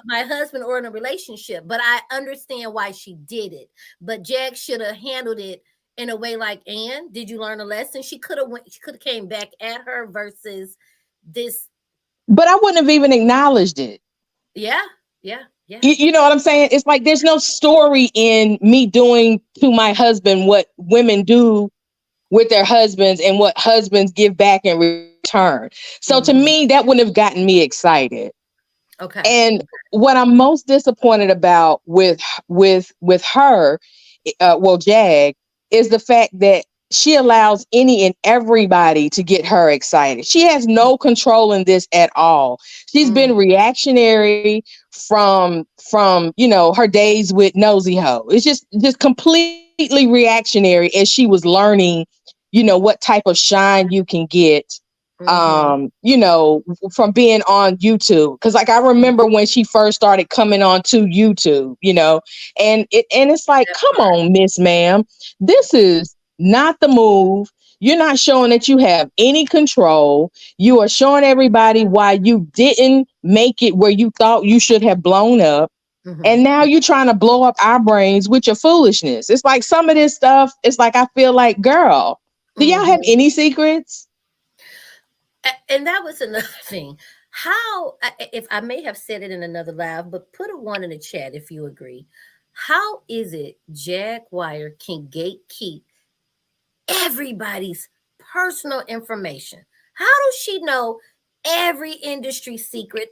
my husband or in a relationship, but I understand why she did it. But Jag should have handled it in a way like, Anne, did you learn a lesson? She could have came back at her versus this. But I wouldn't have even acknowledged it. Yeah. You know what I'm saying? It's like there's no story in me doing to my husband what women do with their husbands and what husbands give back in return. So to me, that wouldn't have gotten me excited. Okay. And what I'm most disappointed about with her, Jag, is the fact that she allows any and everybody to get her excited. She has no control in this at all. She's been reactionary from you know, her days with Nosy Ho. It's just completely reactionary as she was learning, you know, what type of shine you can get you know, from being on YouTube. Cause like I remember when she first started coming on to YouTube, you know, and it's like, come on, Miss Ma'am, this is not the move. You're not showing that you have any control. You are showing everybody why you didn't make it where you thought you should have blown up. And now you're trying to blow up our brains with your foolishness. It's like some of this stuff, it's like, I feel like, girl, do y'all have any secrets? And that was another thing. How, if I may have said it in another live, but put a 1 in the chat if you agree. How is it Jaguar can gatekeep everybody's personal information? How does she know every industry secret?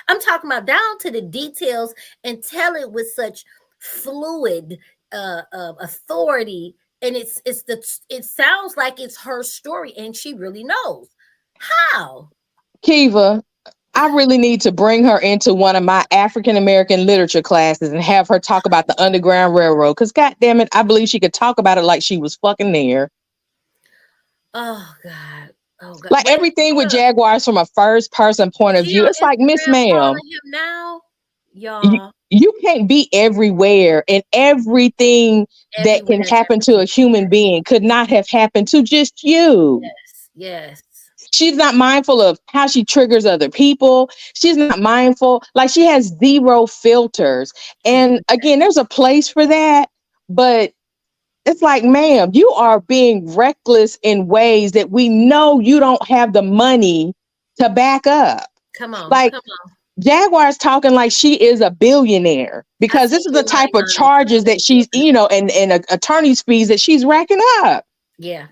I'm talking about down to the details, and tell it with such fluid authority. And it sounds like it's her story, and she really knows. How? Kiva, I really need to bring her into one of my African American literature classes and have her talk about the Underground Railroad. Because, God damn it, I believe she could talk about it like she was fucking there. Oh God. Oh God. Like everything with Jaguars from a first person point of view. It's like, Miss Ma'am, now, y'all. You can't be everywhere, and everything that can happen to a human being could not have happened to just you. Yes. She's not mindful of how she triggers other people. She's not mindful. Like, she has zero filters. And again, there's a place for that, but it's like, ma'am, you are being reckless in ways that we know you don't have the money to back up. Come on. Jaguar's talking like she is a billionaire, because this is the type of charges that she's, you know, and attorney's fees that she's racking up. Yeah.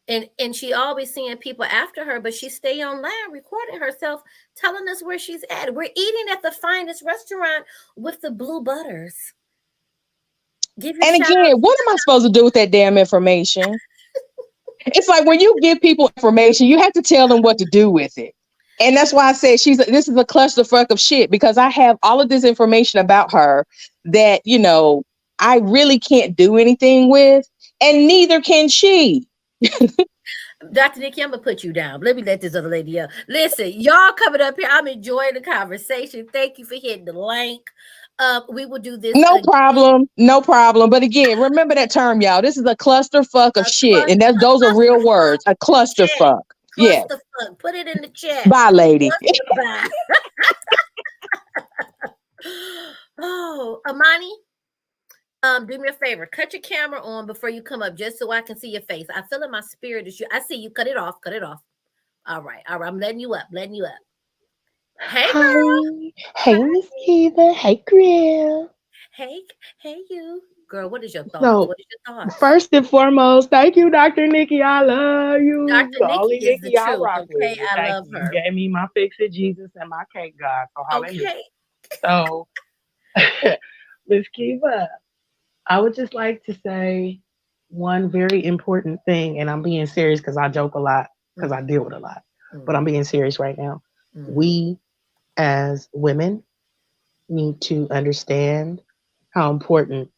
And she always seeing people after her, but she stay online recording herself, telling us where she's at. We're eating at the finest restaurant with the blue butters. And again, what am I supposed to do with that damn information? It's like, when you give people information, you have to tell them what to do with it. And that's why I said this is a clusterfuck of shit, because I have all of this information about her that, you know, I really can't do anything with, and neither can she. Dr. Nikki, I'm going to put you down. Let me let this other lady up. Listen, y'all coming up here. I'm enjoying the conversation. Thank you for hitting the link. We will do this. No problem. But again, remember that term, y'all. This is a clusterfuck of shit. And those are real words. A clusterfuck. Yeah. Put it in the chat. Bye, lady. Bye. Oh, Amani, do me a favor. Cut your camera on before you come up, just so I can see your face. I feel in my spirit that I see you. Cut it off. All right. I'm letting you up. Hey, girl. Hey, Miss Kiva. Hey, girl. Hey, you. Girl, what is your thought? First and foremost, thank you, Dr. Nikki. I love you. Dr. Nikki is the truth, okay? I love her. You gave me my fix it, Jesus, and my cake, God. So hallelujah. Okay. So, Miss Kiva, I would just like to say one very important thing, and I'm being serious because I joke a lot, because I deal with a lot, but I'm being serious right now. We, as women, need to understand how important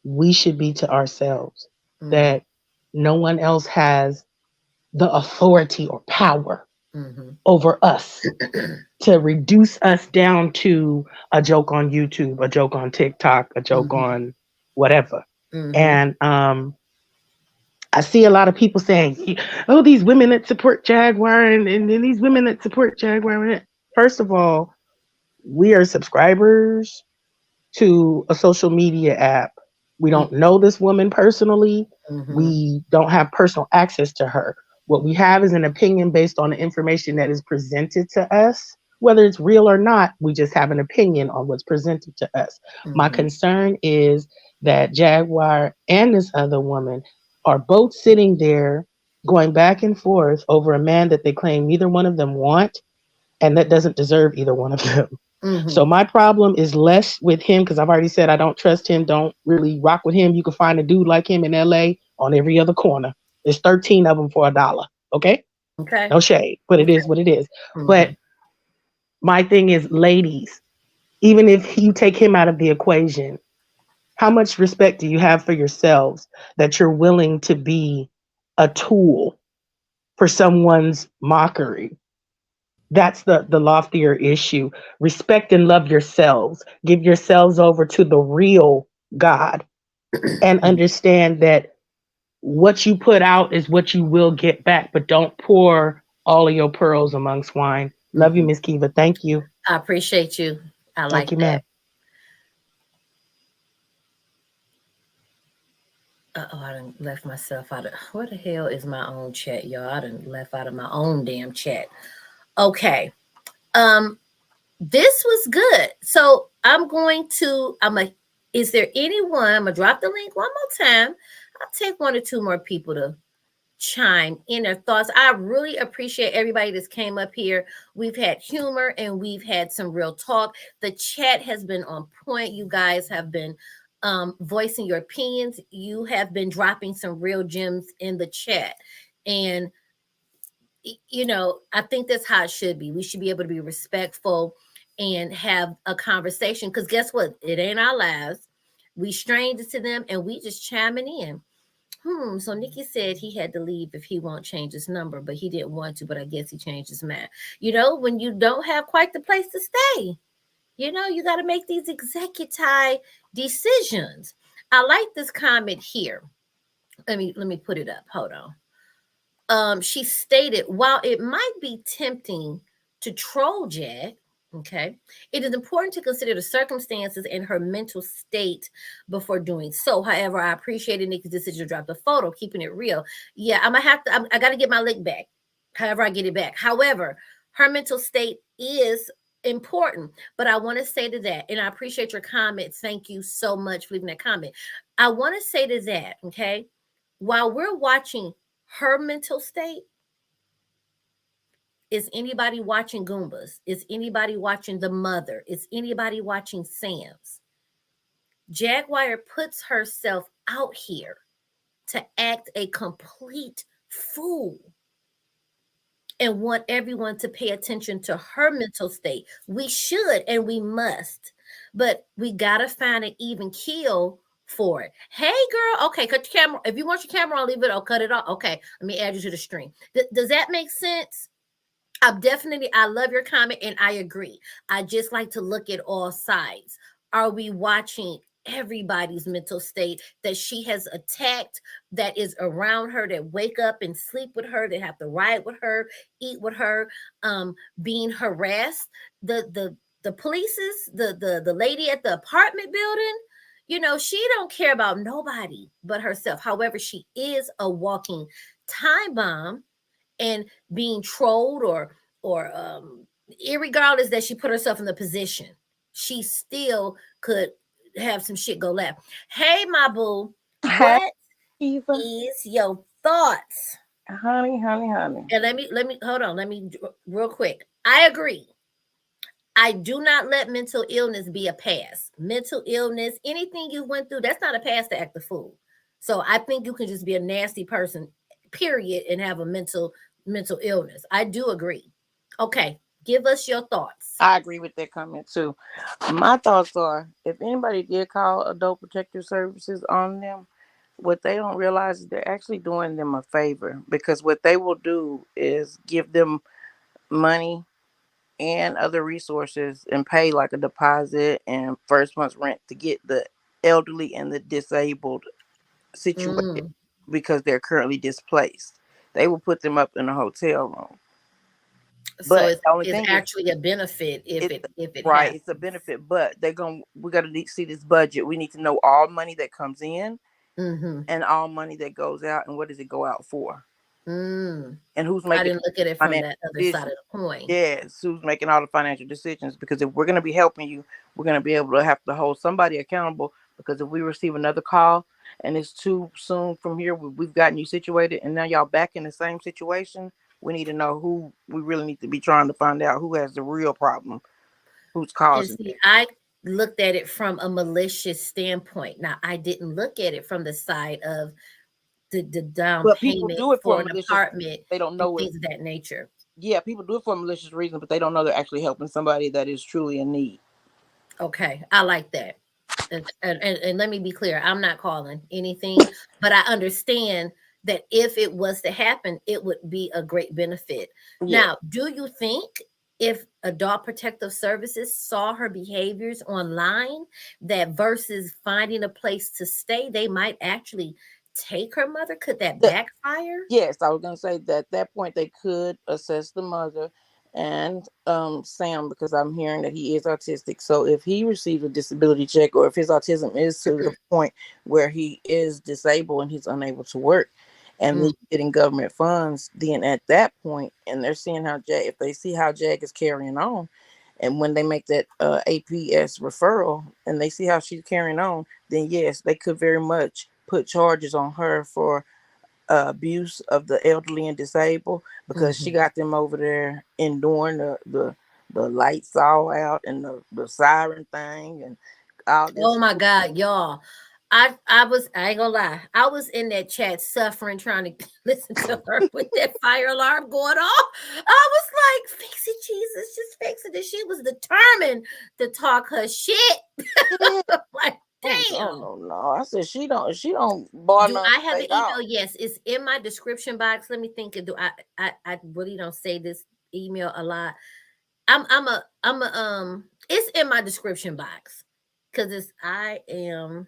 we should be to ourselves, that no one else has the authority or power over us to reduce us down to a joke on YouTube, a joke on TikTok, a joke on whatever. And I see a lot of people saying, oh, these women that support Jaguar and these women that support Jaguar. First of all, we are subscribers to a social media app. We don't know this woman personally. We don't have personal access to her. What we have is an opinion based on the information that is presented to us. Whether it's real or not, we just have an opinion on what's presented to us. My concern is that Jaguar and this other woman are both sitting there going back and forth over a man that they claim neither one of them want, and that doesn't deserve either one of them. So my problem is less with him, because I've already said I don't trust him, don't really rock with him. You can find a dude like him in LA on every other corner. There's 13 of them for $1. Okay? No shade, but it is what it is. But my thing is, ladies, even if you take him out of the equation, how much respect do you have for yourselves that you're willing to be a tool for someone's mockery. That's the loftier issue. Respect and love yourselves. Give yourselves over to the real God and understand that what you put out is what you will get back, but don't pour all of your pearls among swine. Love you, Miss Kiva. Thank you. I appreciate you. I like Thank you, that. ma'am. I done left myself out of, where the hell is my own chat, y'all? I done left out of my own damn chat. Okay. This was good. So is there anyone, I'm gonna drop the link one more time. I'll take one or two more people to chime in their thoughts. I really appreciate everybody that's came up here. We've had humor and we've had some real talk. The chat has been on point. You guys have been voicing your opinions. You have been dropping some real gems in the chat. And, I think that's how it should be. We should be able to be respectful and have a conversation. Because guess what? It ain't our lives. We strangers to them and we just chiming in. So Nikki said he had to leave if he won't change his number, but he didn't want to, but I guess he changed his mind. When you don't have quite the place to stay, you got to make these executive decisions. I like this comment here. Let me put it up. Hold on. She stated, while it might be tempting to troll Jack, okay, it is important to consider the circumstances and her mental state before doing so. However, I appreciated Nikki's decision to drop the photo, keeping it real. Yeah, I got to get my link back. However, I get it back. However, her mental state is important. But I want to say to that, and I appreciate your comments. Thank you so much for leaving that comment. I want to say to that, okay, while we're watching her mental state, is anybody watching Goombas? Is anybody watching The Mother? Is anybody watching Sam's? Jaguar puts herself out here to act a complete fool and want everyone to pay attention to her mental state. We should and we must, but we got to find an even keel for it. Hey, girl. Okay, cut your camera. If you want your camera on, leave it or cut it off. Okay, let me add you to the stream. Does that make sense? I love your comment and I agree. I just like to look at all sides. Are we watching everybody's mental state that she has attacked, that is around her, that wake up and sleep with her, that have to ride with her, eat with her, being harassed? The police's, the lady at the apartment building, she don't care about nobody but herself. However, she is a walking time bomb and being trolled or irregardless that she put herself in the position, she still could have some shit go left. Hey, my boo, what is your thoughts? Honey. And let me hold on. Let me real quick. I agree. I do not let mental illness be a pass. Mental illness, anything you went through, that's not a pass to act a fool. So I think you can just be a nasty person, period, and have a mental illness. I do agree. Okay, give us your thoughts. I agree with that comment too. My thoughts are, if anybody did call Adult Protective Services on them, what they don't realize is they're actually doing them a favor, because what they will do is give them money and other resources and pay like a deposit and first month's rent to get the elderly and the disabled situated because they're currently displaced. They will put them up in a hotel room. So it's actually a benefit if it right happens. It's a benefit, but we got to see this budget. We need to know all money that comes in and all money that goes out, and what does it go out for, and who's making. I didn't look at it from that other side of the coin. Yes, who's making all the financial decisions? Because if we're going to be helping you, we're going to be able to have to hold somebody accountable. Because if we receive another call and it's too soon from here, we've gotten you situated, and now y'all back in the same situation, we need to know who. We really need to be trying to find out who has the real problem, who's causing it. I looked at it from a malicious standpoint. Now, I didn't look at it from the side of the down payment for an apartment. They don't know things of that nature. Yeah, people do it for a malicious reason, but they don't know they're actually helping somebody that is truly in need. Okay, I like that. And let me be clear, I'm not calling anything, but I understand that if it was to happen, it would be a great benefit. Yeah. Now, do you think if Adult Protective Services saw her behaviors online, that versus finding a place to stay, they might actually take her mother? Could that backfire? Yes, I was going to say that at that point they could assess the mother and Sam, because I'm hearing that he is autistic. So if he receives a disability check, or if his autism is to the point where he is disabled and he's unable to work, and then getting government funds, then at that point, and they're seeing how if they see how Jag is carrying on, and when they make that APS referral and they see how she's carrying on, then yes, they could very much put charges on her for abuse of the elderly and disabled, because she got them over there enduring the lights all out and the siren thing and all this. Oh my God, y'all. I ain't gonna lie. I was in that chat suffering, trying to listen to her with that fire alarm going off. I was like, fix it, Jesus, just fix it. And she was determined to talk her shit. Like, damn. Oh no. I said she don't bar Do none I have an email? off. Yes, it's in my description box. Let me think. Do I really don't say this email a lot. It's in my description box because it's I am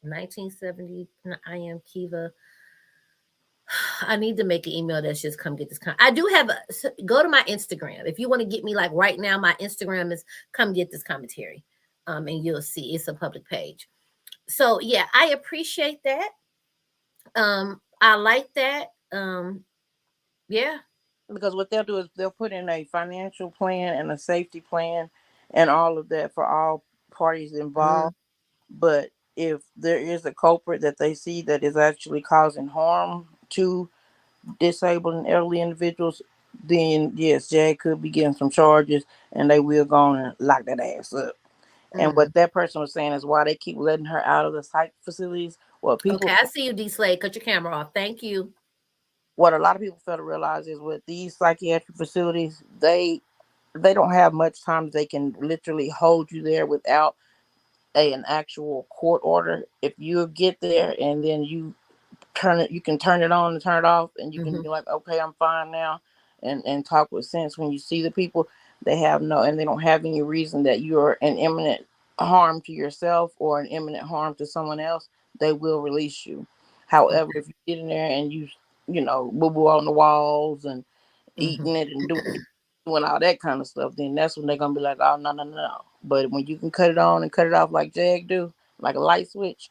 1970 Iamkeva. I need to make an email that's just come get this. I do have go to my Instagram if you want to get me, like right now. My Instagram is come get this commentary, and you'll see it's a public page. So yeah, I appreciate that. I like that. Yeah. Because what they'll do is they'll put in a financial plan and a safety plan and all of that for all parties involved. But if there is a culprit that they see that is actually causing harm to disabled and elderly individuals, then yes, Jag could be getting some charges and they will go on and lock that ass up. And what that person was saying is why they keep letting her out of the psych facilities. Well, people. Okay, I see you, D Slade. Cut your camera off. Thank you. What a lot of people fail to realize is with these psychiatric facilities, they don't have much time. They can literally hold you there without an actual court order. If you get there and then you can turn it on and turn it off, and you can be like, okay, I'm fine now, and talk with sense. When you see the people, they don't have any reason that you're an imminent harm to yourself or an imminent harm to someone else, they will release you. However, if you get in there and you boo boo on the walls and eating it and doing all that kind of stuff, then that's when they're gonna be like, oh no. But when you can cut it on and cut it off like Jag do, like a light switch,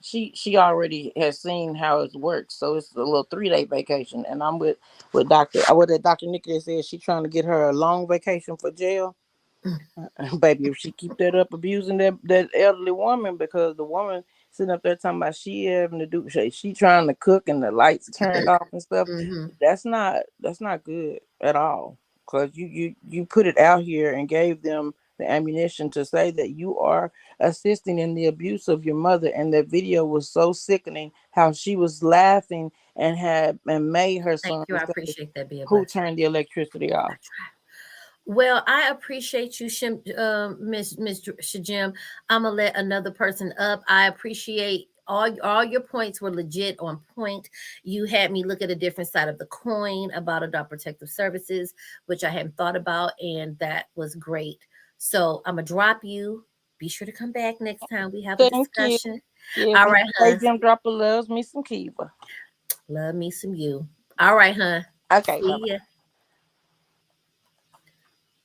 she already has seen how it works. So it's a little 3-day vacation. And I'm with Dr. Nikki that said she's trying to get her a long vacation for jail. Baby, if she keep that up abusing that elderly woman, because the woman sitting up there talking about she having to do, she trying to cook and the lights turned off and stuff. That's not good at all. Because you put it out here and gave them the ammunition to say that you are assisting in the abuse of your mother. And that video was so sickening, how she was laughing and made her son. Thank you. I appreciate that, who turned the electricity off. Well, I appreciate you, Miss Shajim. I'm gonna let another person up. I appreciate all your points were legit on point. You had me look at a different side of the coin about Adult Protective Services, which I hadn't thought about, and that was great. So I'm gonna drop you. Be sure to come back next time we have a discussion. Yeah, all right, hun. Drop a loves me some Kiva. Love me some you. All right, hun. Okay. See ya.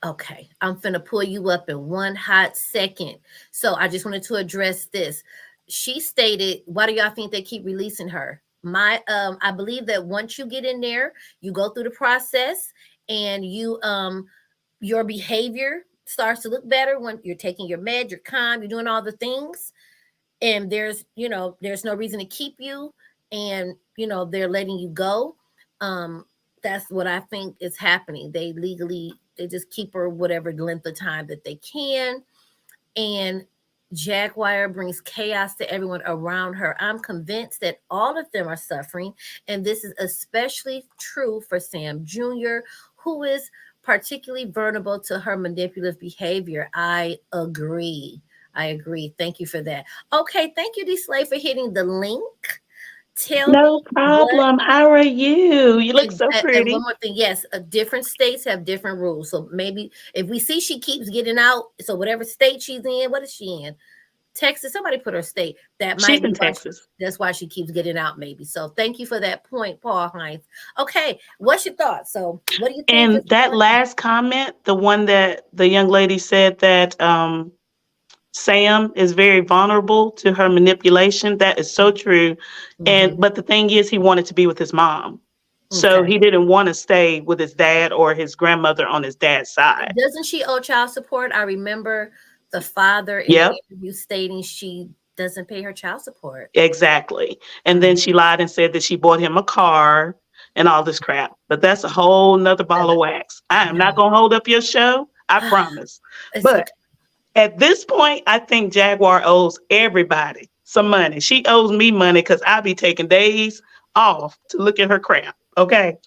Okay, I'm finna pull you up in one hot second. So I just wanted to address this. She stated, why do y'all think they keep releasing her? I believe that once you get in there, you go through the process and your behavior starts to look better when you're taking your med, you're calm, you're doing all the things. And there's no reason to keep you, and they're letting you go. That's what I think is happening. They just keep her whatever length of time that they can. And Jaguar brings chaos to everyone around her. I'm convinced that all of them are suffering. And this is especially true for Sam Jr., who is particularly vulnerable to her manipulative behavior. I agree. Thank you for that. Okay. Thank you, D Slay, for hitting the link. Tell No me what. problem. How are you? You look so And one pretty. more thing, yes, different states have different rules. So maybe if we see she keeps getting out, so whatever state she's in, what is she in? Texas. Somebody put her state. That She's might be in why Texas. that's why she keeps getting out. Maybe. So thank you for that point, Paul Hines. Okay, what's your thoughts? So what do you think? And that last comment, the one that the young lady said that Sam is very vulnerable to her manipulation. That is so true. And but the thing is, he wanted to be with his mom. So he didn't want to stay with his dad or his grandmother on his dad's side. Doesn't she owe child support? I remember the father in the interview stating she doesn't pay her child support. Exactly. And then she lied and said that she bought him a car and all this crap. But that's a whole nother ball of wax. I am not going to hold up your show. I promise. But at this point, I think Jaguar owes everybody some money. She owes me money because I be taking days off to look at her crap. Okay.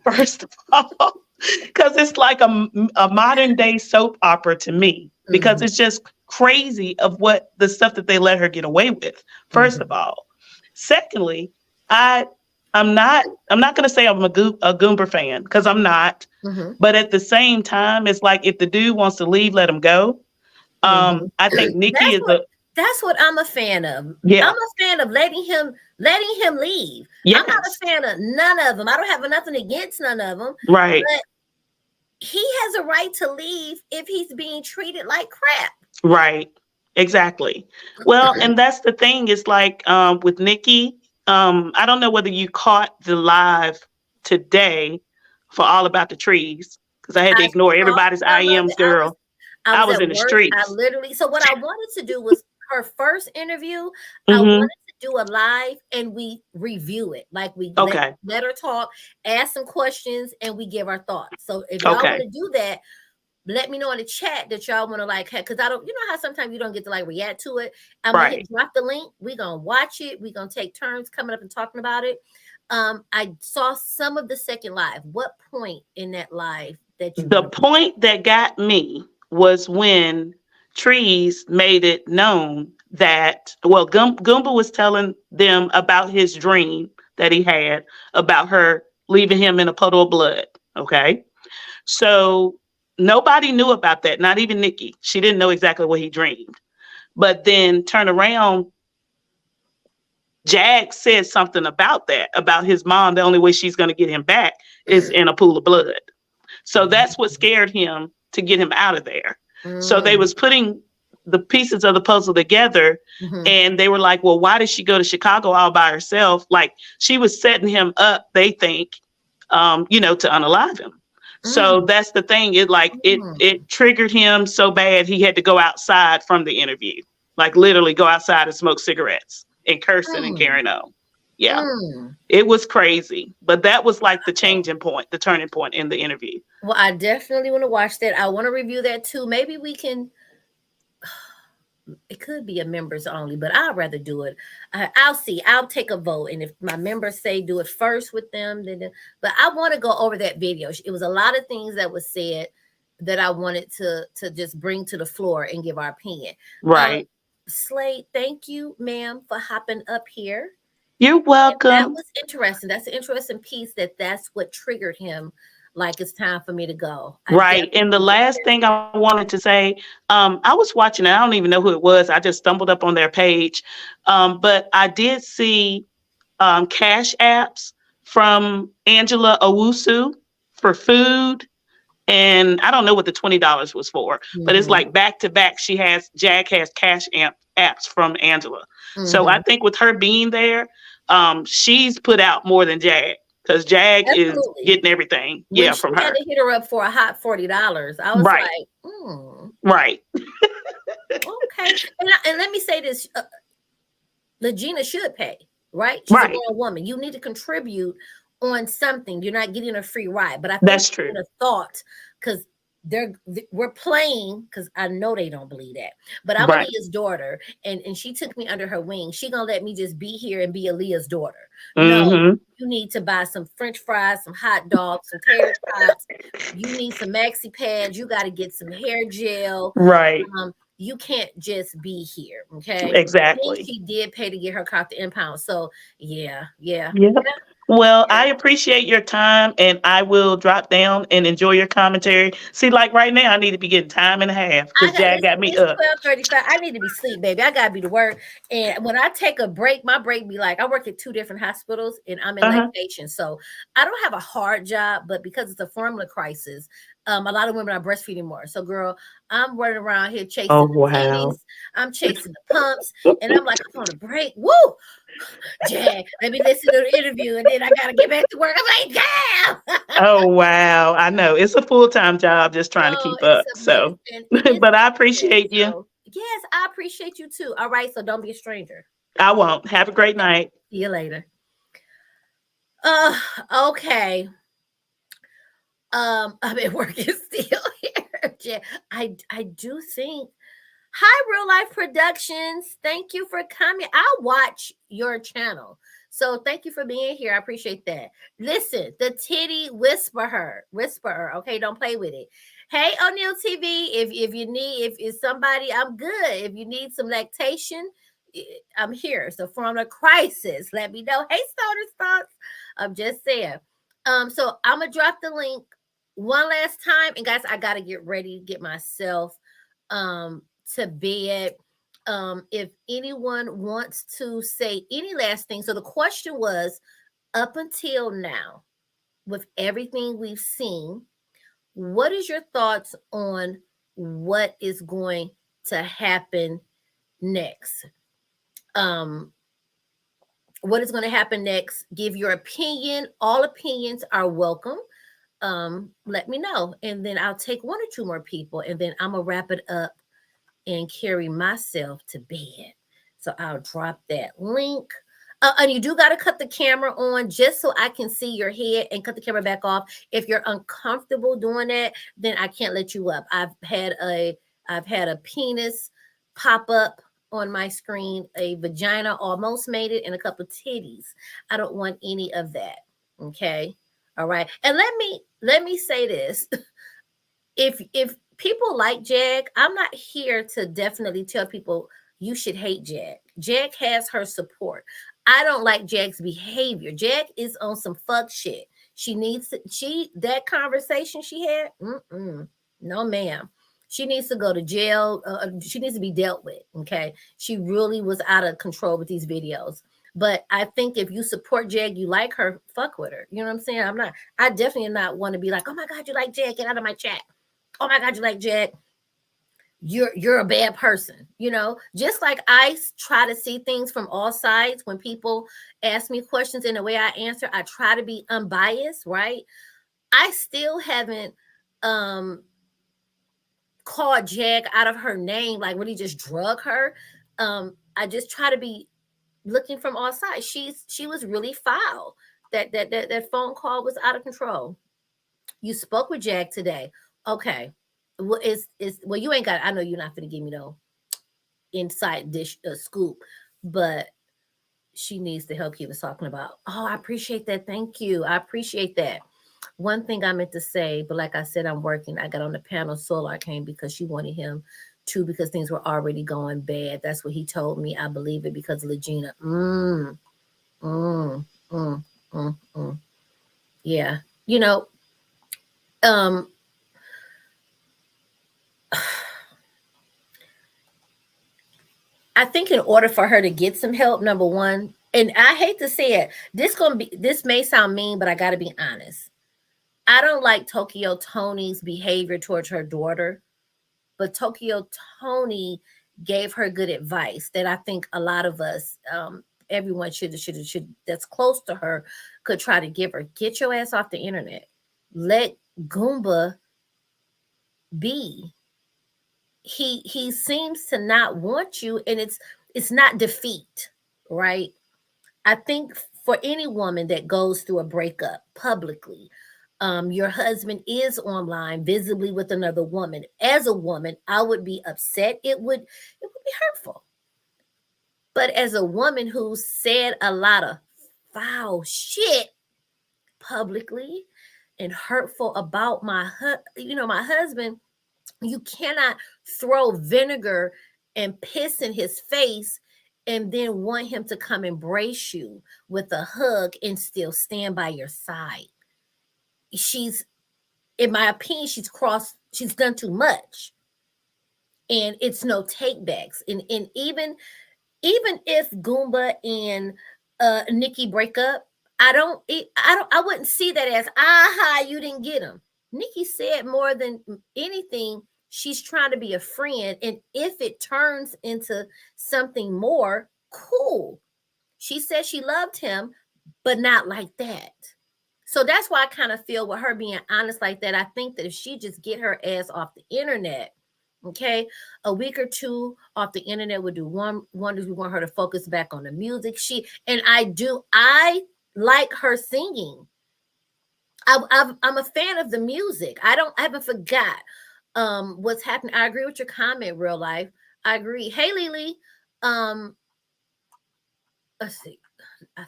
First of all, because it's like a modern day soap opera to me, because it's just crazy of what the stuff that they let her get away with. First of all. Secondly, I'm not going to say I'm a Goomba fan, because I'm not. But at the same time, it's like if the dude wants to leave, let him go. I think Nikki that's what I'm a fan of. Yeah. I'm a fan of letting him leave. Yes. I'm not a fan of none of them. I don't have nothing against none of them. Right. But he has a right to leave if he's being treated like crap. Right. Exactly. Well, and that's the thing is like with Nikki, I don't know whether you caught the live today for All About the Trees, because I had to ignore everybody's IM's girl. I was in the streets. I literally, so what I wanted to do was her first interview. I wanted to do a live and we review it. Like we let her talk, ask some questions, and we give our thoughts. So if y'all want to do that, let me know in the chat that y'all want to like, because I don't, you know how sometimes you don't get to like react to it. I'm gonna drop the link. We're gonna watch it. We're gonna take turns coming up and talking about it. I saw some of the second live. What point in that live that you? The point that got me was when Trees made it known that, well, Goomba was telling them about his dream that he had about her leaving him in a puddle of blood. Okay. So nobody knew about that. Not even Nikki. She didn't know exactly what he dreamed. But then turn around, Jag said something about that, about his mom. The only way she's going to get him back is in a pool of blood. So that's what scared him to get him out of there. So they was putting the pieces of the puzzle together, and they were like, well, why did she go to Chicago all by herself? Like she was setting him up, they think, to unalive him. So that's the thing. It triggered him so bad he had to go outside from the interview, like literally go outside and smoke cigarettes and cursing and carrying on. Yeah, it was crazy. But that was like the changing point, the turning point in the interview. Well, I definitely want to watch that. I want to review that too. Maybe we can. It could be a members only, but I'd rather do it. I'll see. I'll take a vote, and if my members say do it first with them, then. But I want to go over that video. It was a lot of things that was said that I wanted to just bring to the floor and give our opinion. Right. Slade, thank you, ma'am, for hopping up here. You're welcome. And that was interesting. That's an interesting piece. That's what triggered him. Like it's time for me to go. Right. And the last thing I wanted to say, I was watching it. I don't even know who it was. I just stumbled up on their page. But I did see cash apps from Angela Owusu for food. And I don't know what the $20 was for, but it's like back to back. Jag has cash apps from Angela. So I think with her being there, she's put out more than Jag. Because Jag is getting everything, from her. I had to hit her up for a hot $40. I was like, Right. Okay. And let me say this. Legina should pay, right? She's a grown woman. You need to contribute on something. You're not getting a free ride. But I think that's true. A thought, because we're playing, because I know they don't believe that. But I'm Aaliyah's daughter, and she took me under her wing. She gonna let me just be here and be Aaliyah's daughter. No, you need to buy some French fries, some hot dogs, some tater tots. You need some maxi pads. You got to get some hair gel. Right. you can't just be here. Okay. Exactly. And she did pay to get her car to impound. So yeah. Yep. Well, I appreciate your time, and I will drop down and enjoy your commentary. See, like right now, I need to be getting time and a half because Jack got me It's up. 12:35. I need to be asleep, baby. I gotta be to work. And when I take a break, my break be like, I work at 2 different hospitals and I'm in lactation. So I don't have a hard job, but because it's a formula crisis, a lot of women are breastfeeding more. So, girl, I'm running around here chasing Oh, the wow. titties, I'm chasing the pumps, and I'm like, I'm on a break. Woo! Jay, let me listen to the interview and then I gotta get back to work. I'm like, damn. Oh, wow. I know. It's a full-time job just trying to keep up. So, but I appreciate you. So, yes, I appreciate you too. All right, so don't be a stranger. I won't. Have a great night. See you later. Okay. I'm at work still here. I do think. Hi, Real Life Productions. Thank you for coming. I'll watch your channel. So thank you for being here. I appreciate that. Listen, the titty whisperer. Okay, don't play with it. Hey, O'Neill TV. If you need, if somebody, I'm good. If you need some lactation, I'm here. So from a crisis, let me know. Hey, Stoner's Thoughts. I'm just saying. So I'm gonna drop the link one last time. And guys, I gotta get ready to get myself to bed. If anyone wants to say any last thing. So the question was, up until now, with everything we've seen, what is your thoughts on what is going to happen next? What is going to happen next? Give your opinion. All opinions are welcome. Let me know. And then I'll take 1 or 2 more people, and then I'm gonna wrap it up and carry myself to bed. So I'll drop that link. And you do got to cut the camera on just so I can see your head, and cut the camera back off. If you're uncomfortable doing that, then I can't let you up. I've had a penis pop up on my screen, a vagina almost made it, and a couple of titties. I don't want any of that. Okay. All right. And let me say this. If people like Jag, I'm not here to definitely tell people you should hate Jag. Jag has her support. I don't like Jag's behavior. Jag is on some fuck shit. That conversation she had, no ma'am. She needs to go to jail. She needs to be dealt with. Okay. She really was out of control with these videos. But I think if you support Jag, you like her, fuck with her. You know what I'm saying? I definitely not want to be like, oh my God, you like Jag, get out of my chat. Oh my God, you like Jag, you're a bad person. You know, just like I try to see things from all sides. When people ask me questions, in the way I answer, I try to be unbiased, right? I still haven't called Jag out of her name, like when he just drug her. I just try to be looking from all sides. She was really foul. That phone call was out of control. You spoke with Jag today. Okay. Well, well, you ain't got, I know you're not going to give me no inside dish scoop, but she needs the help he was talking about. Oh, I appreciate that. Thank you. I appreciate that. One thing I meant to say, but like I said, I'm working. I got on the panel. Solar came because she wanted him to, because things were already going bad. That's what he told me. I believe it because of Legina. Yeah. You know, I think in order for her to get some help, number one, and I hate to say it, this may sound mean, but I got to be honest. I don't like Tokyo Tony's behavior towards her daughter, but Tokyo Tony gave her good advice that I think a lot of us, everyone should that's close to her could try to give her. Get your ass off the internet. Let Goomba be. He seems to not want you, and it's not defeat, right? I think for any woman that goes through a breakup publicly, your husband is online visibly with another woman. As a woman, I would be upset. It would be hurtful. But as a woman who said a lot of foul shit publicly and hurtful about my husband, You cannot throw vinegar and piss in his face and then want him to come embrace you with a hug and still stand by your side. She's, in my opinion, she's done too much. And it's no take backs. And even if Goomba and Nikki break up, I wouldn't see that as aha, you didn't get him. Nikki said more than anything, she's trying to be a friend. And if it turns into something more, cool. She said she loved him, but not like that. So that's why I kind of feel with her being honest like that, I think that if she just get her ass off the internet, okay, a week or two off the internet would do wonders. We want her to focus back on the music. I like her singing. I'm a fan of the music. I haven't forgot what's happening. I agree with your comment, real life. I agree. Hey, Lily. Let's see. I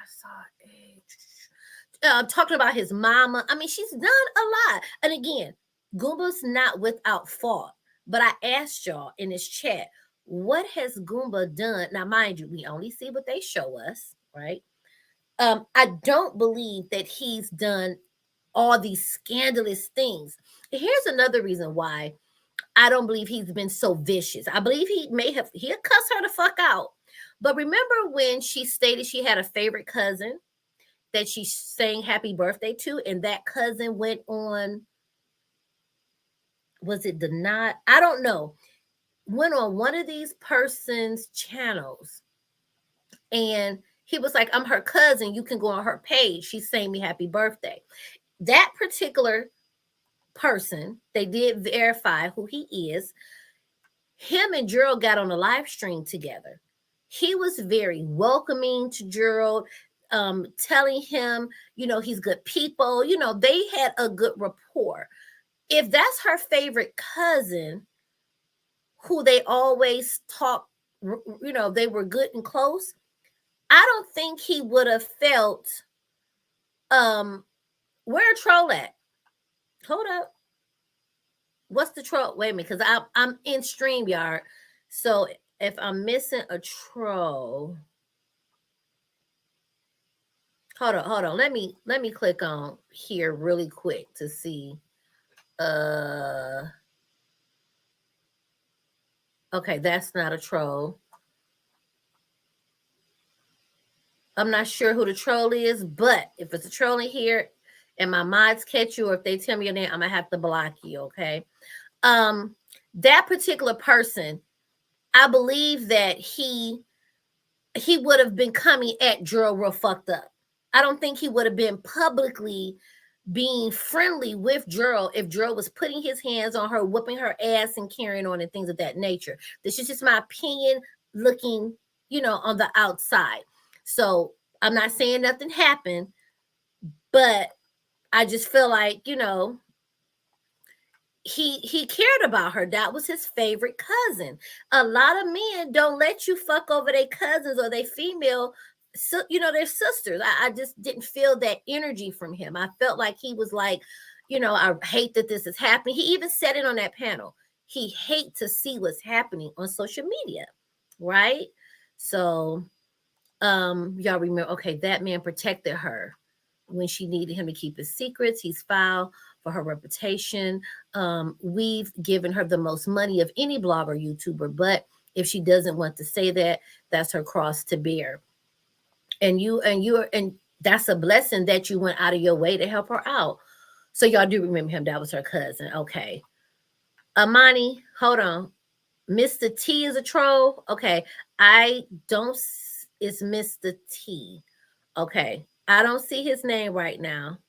saw talking about his mama. I mean, she's done a lot. And again, Goomba's not without fault. But I asked y'all in this chat, what has Goomba done? Now, mind you, we only see what they show us, right? I don't believe that he's done all these scandalous things. Here's another reason why I don't believe he's been so vicious. I believe he'll cuss her the fuck out. But remember when she stated she had a favorite cousin that she sang happy birthday to, and that cousin went on, was it I don't know, went on one of these person's channels, and he was like, I'm her cousin, you can go on her page, she's saying me happy birthday. That particular person, they did verify who he is. Him and Gerald got on a live stream together. He was very welcoming to Gerald, telling him, he's good people. They had a good rapport. If that's her favorite cousin, who they always talk, they were good and close, I don't think he would have felt, where a troll at? Hold up. What's the troll? Wait a minute, because I'm in StreamYard. So if I'm missing a troll, hold on. Let me click on here really quick to see. Okay, that's not a troll. I'm not sure who the troll is, but if it's a troll in here and my mods catch you, or if they tell me your name, I'm gonna have to block you, okay? That particular person, I believe that he would have been coming at Gerald real fucked up. I don't think he would have been publicly being friendly with Gerald if Gerald was putting his hands on her, whooping her ass and carrying on and things of that nature. This is just my opinion looking, on the outside. So I'm not saying nothing happened, but I just feel like, he cared about her. That was his favorite cousin. A lot of men don't let you fuck over their cousins or their female, their sisters. I just didn't feel that energy from him. I felt like he was like, I hate that this is happening. He even said it on that panel. He hates to see what's happening on social media, right? So, y'all remember, okay, that man protected her when she needed him to keep his secrets. He's filed for her reputation. We've given her the most money of any blogger, YouTuber, but if she doesn't want to say that, that's her cross to bear. And that's a blessing that you went out of your way to help her out. So y'all do remember him. That was her cousin. Okay. Amani, hold on. Mr. T is a troll. Okay. It's Mr. T. Okay. I don't see his name right now,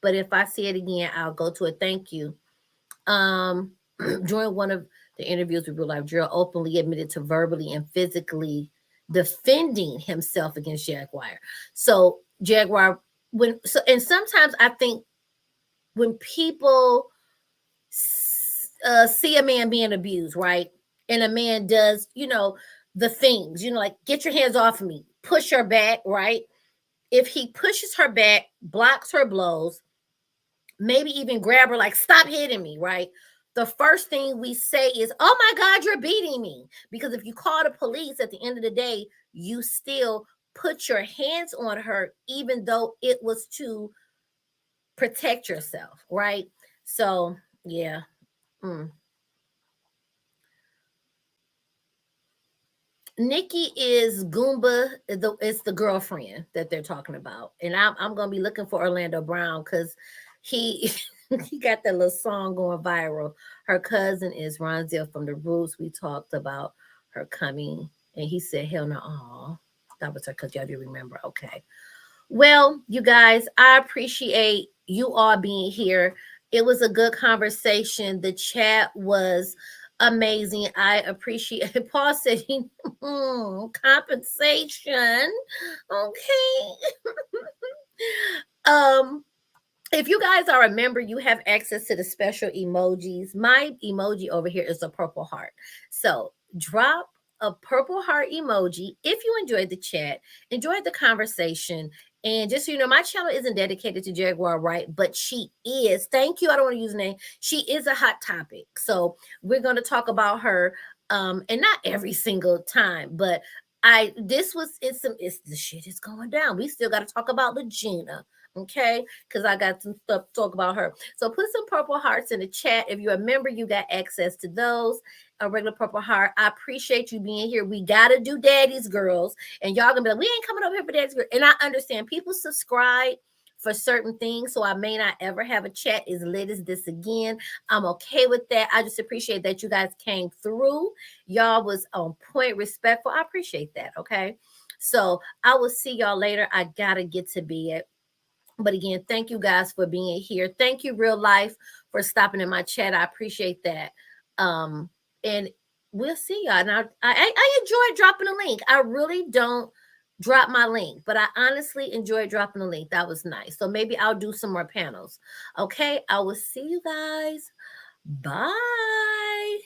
but if I see it again, I'll go to it. Thank you. During one of the interviews with Real Life, Gerald openly admitted to verbally and physically defending himself against Jaguar. So Jaguar, and sometimes I think when people see a man being abused, right, and a man does, the things, like get your hands off of me, push her back, right? If he pushes her back, blocks her blows, maybe even grab her, like stop hitting me, right? the first thing we say is, oh my God, you're beating me. Because if you call the police at the end of the day, you still put your hands on her, even though it was to protect yourself, right? So, yeah. Nikki is Goomba. It's the girlfriend that they're talking about, and I'm gonna be looking for Orlando Brown because he he got that little song going viral. Her cousin is Ronzell from the Roots. We talked about her coming, and he said, "Hell no, aw." That was her because y'all do remember. Okay, well, you guys, I appreciate you all being here. It was a good conversation. The chat was amazing. I appreciate it. Paul said compensation. Okay. If you guys are a member, you have access to the special emojis. My emoji over here is a purple heart. So drop a purple heart emoji if you enjoyed the chat, enjoyed the conversation. And just so you know, my channel isn't dedicated to Jaguar Wright, but she is. Thank you. I don't want to use the name. She is a hot topic. So we're going to talk about her. And not every single time, but the shit is going down. We still got to talk about Legina. Okay, because I got some stuff to talk about her. So put some purple hearts in the chat. If you're a member, you got access to those. A regular purple heart. I appreciate you being here. We gotta do daddy's girls, and y'all gonna be like, we ain't coming up here for daddy's girl. And I understand people subscribe for certain things, so I may not ever have a chat as lit as this again. I'm okay with that. I just appreciate that you guys came through. Y'all was on point, respectful. I appreciate that. Okay, so I will see y'all later. I gotta get to bed. But again, thank you guys for being here. Thank you, Real Life, for stopping in my chat. I appreciate that. And we'll see y'all. Now, I enjoyed dropping a link. I really don't drop my link, but I honestly enjoyed dropping a link. That was nice. So maybe I'll do some more panels. Okay, I will see you guys. Bye.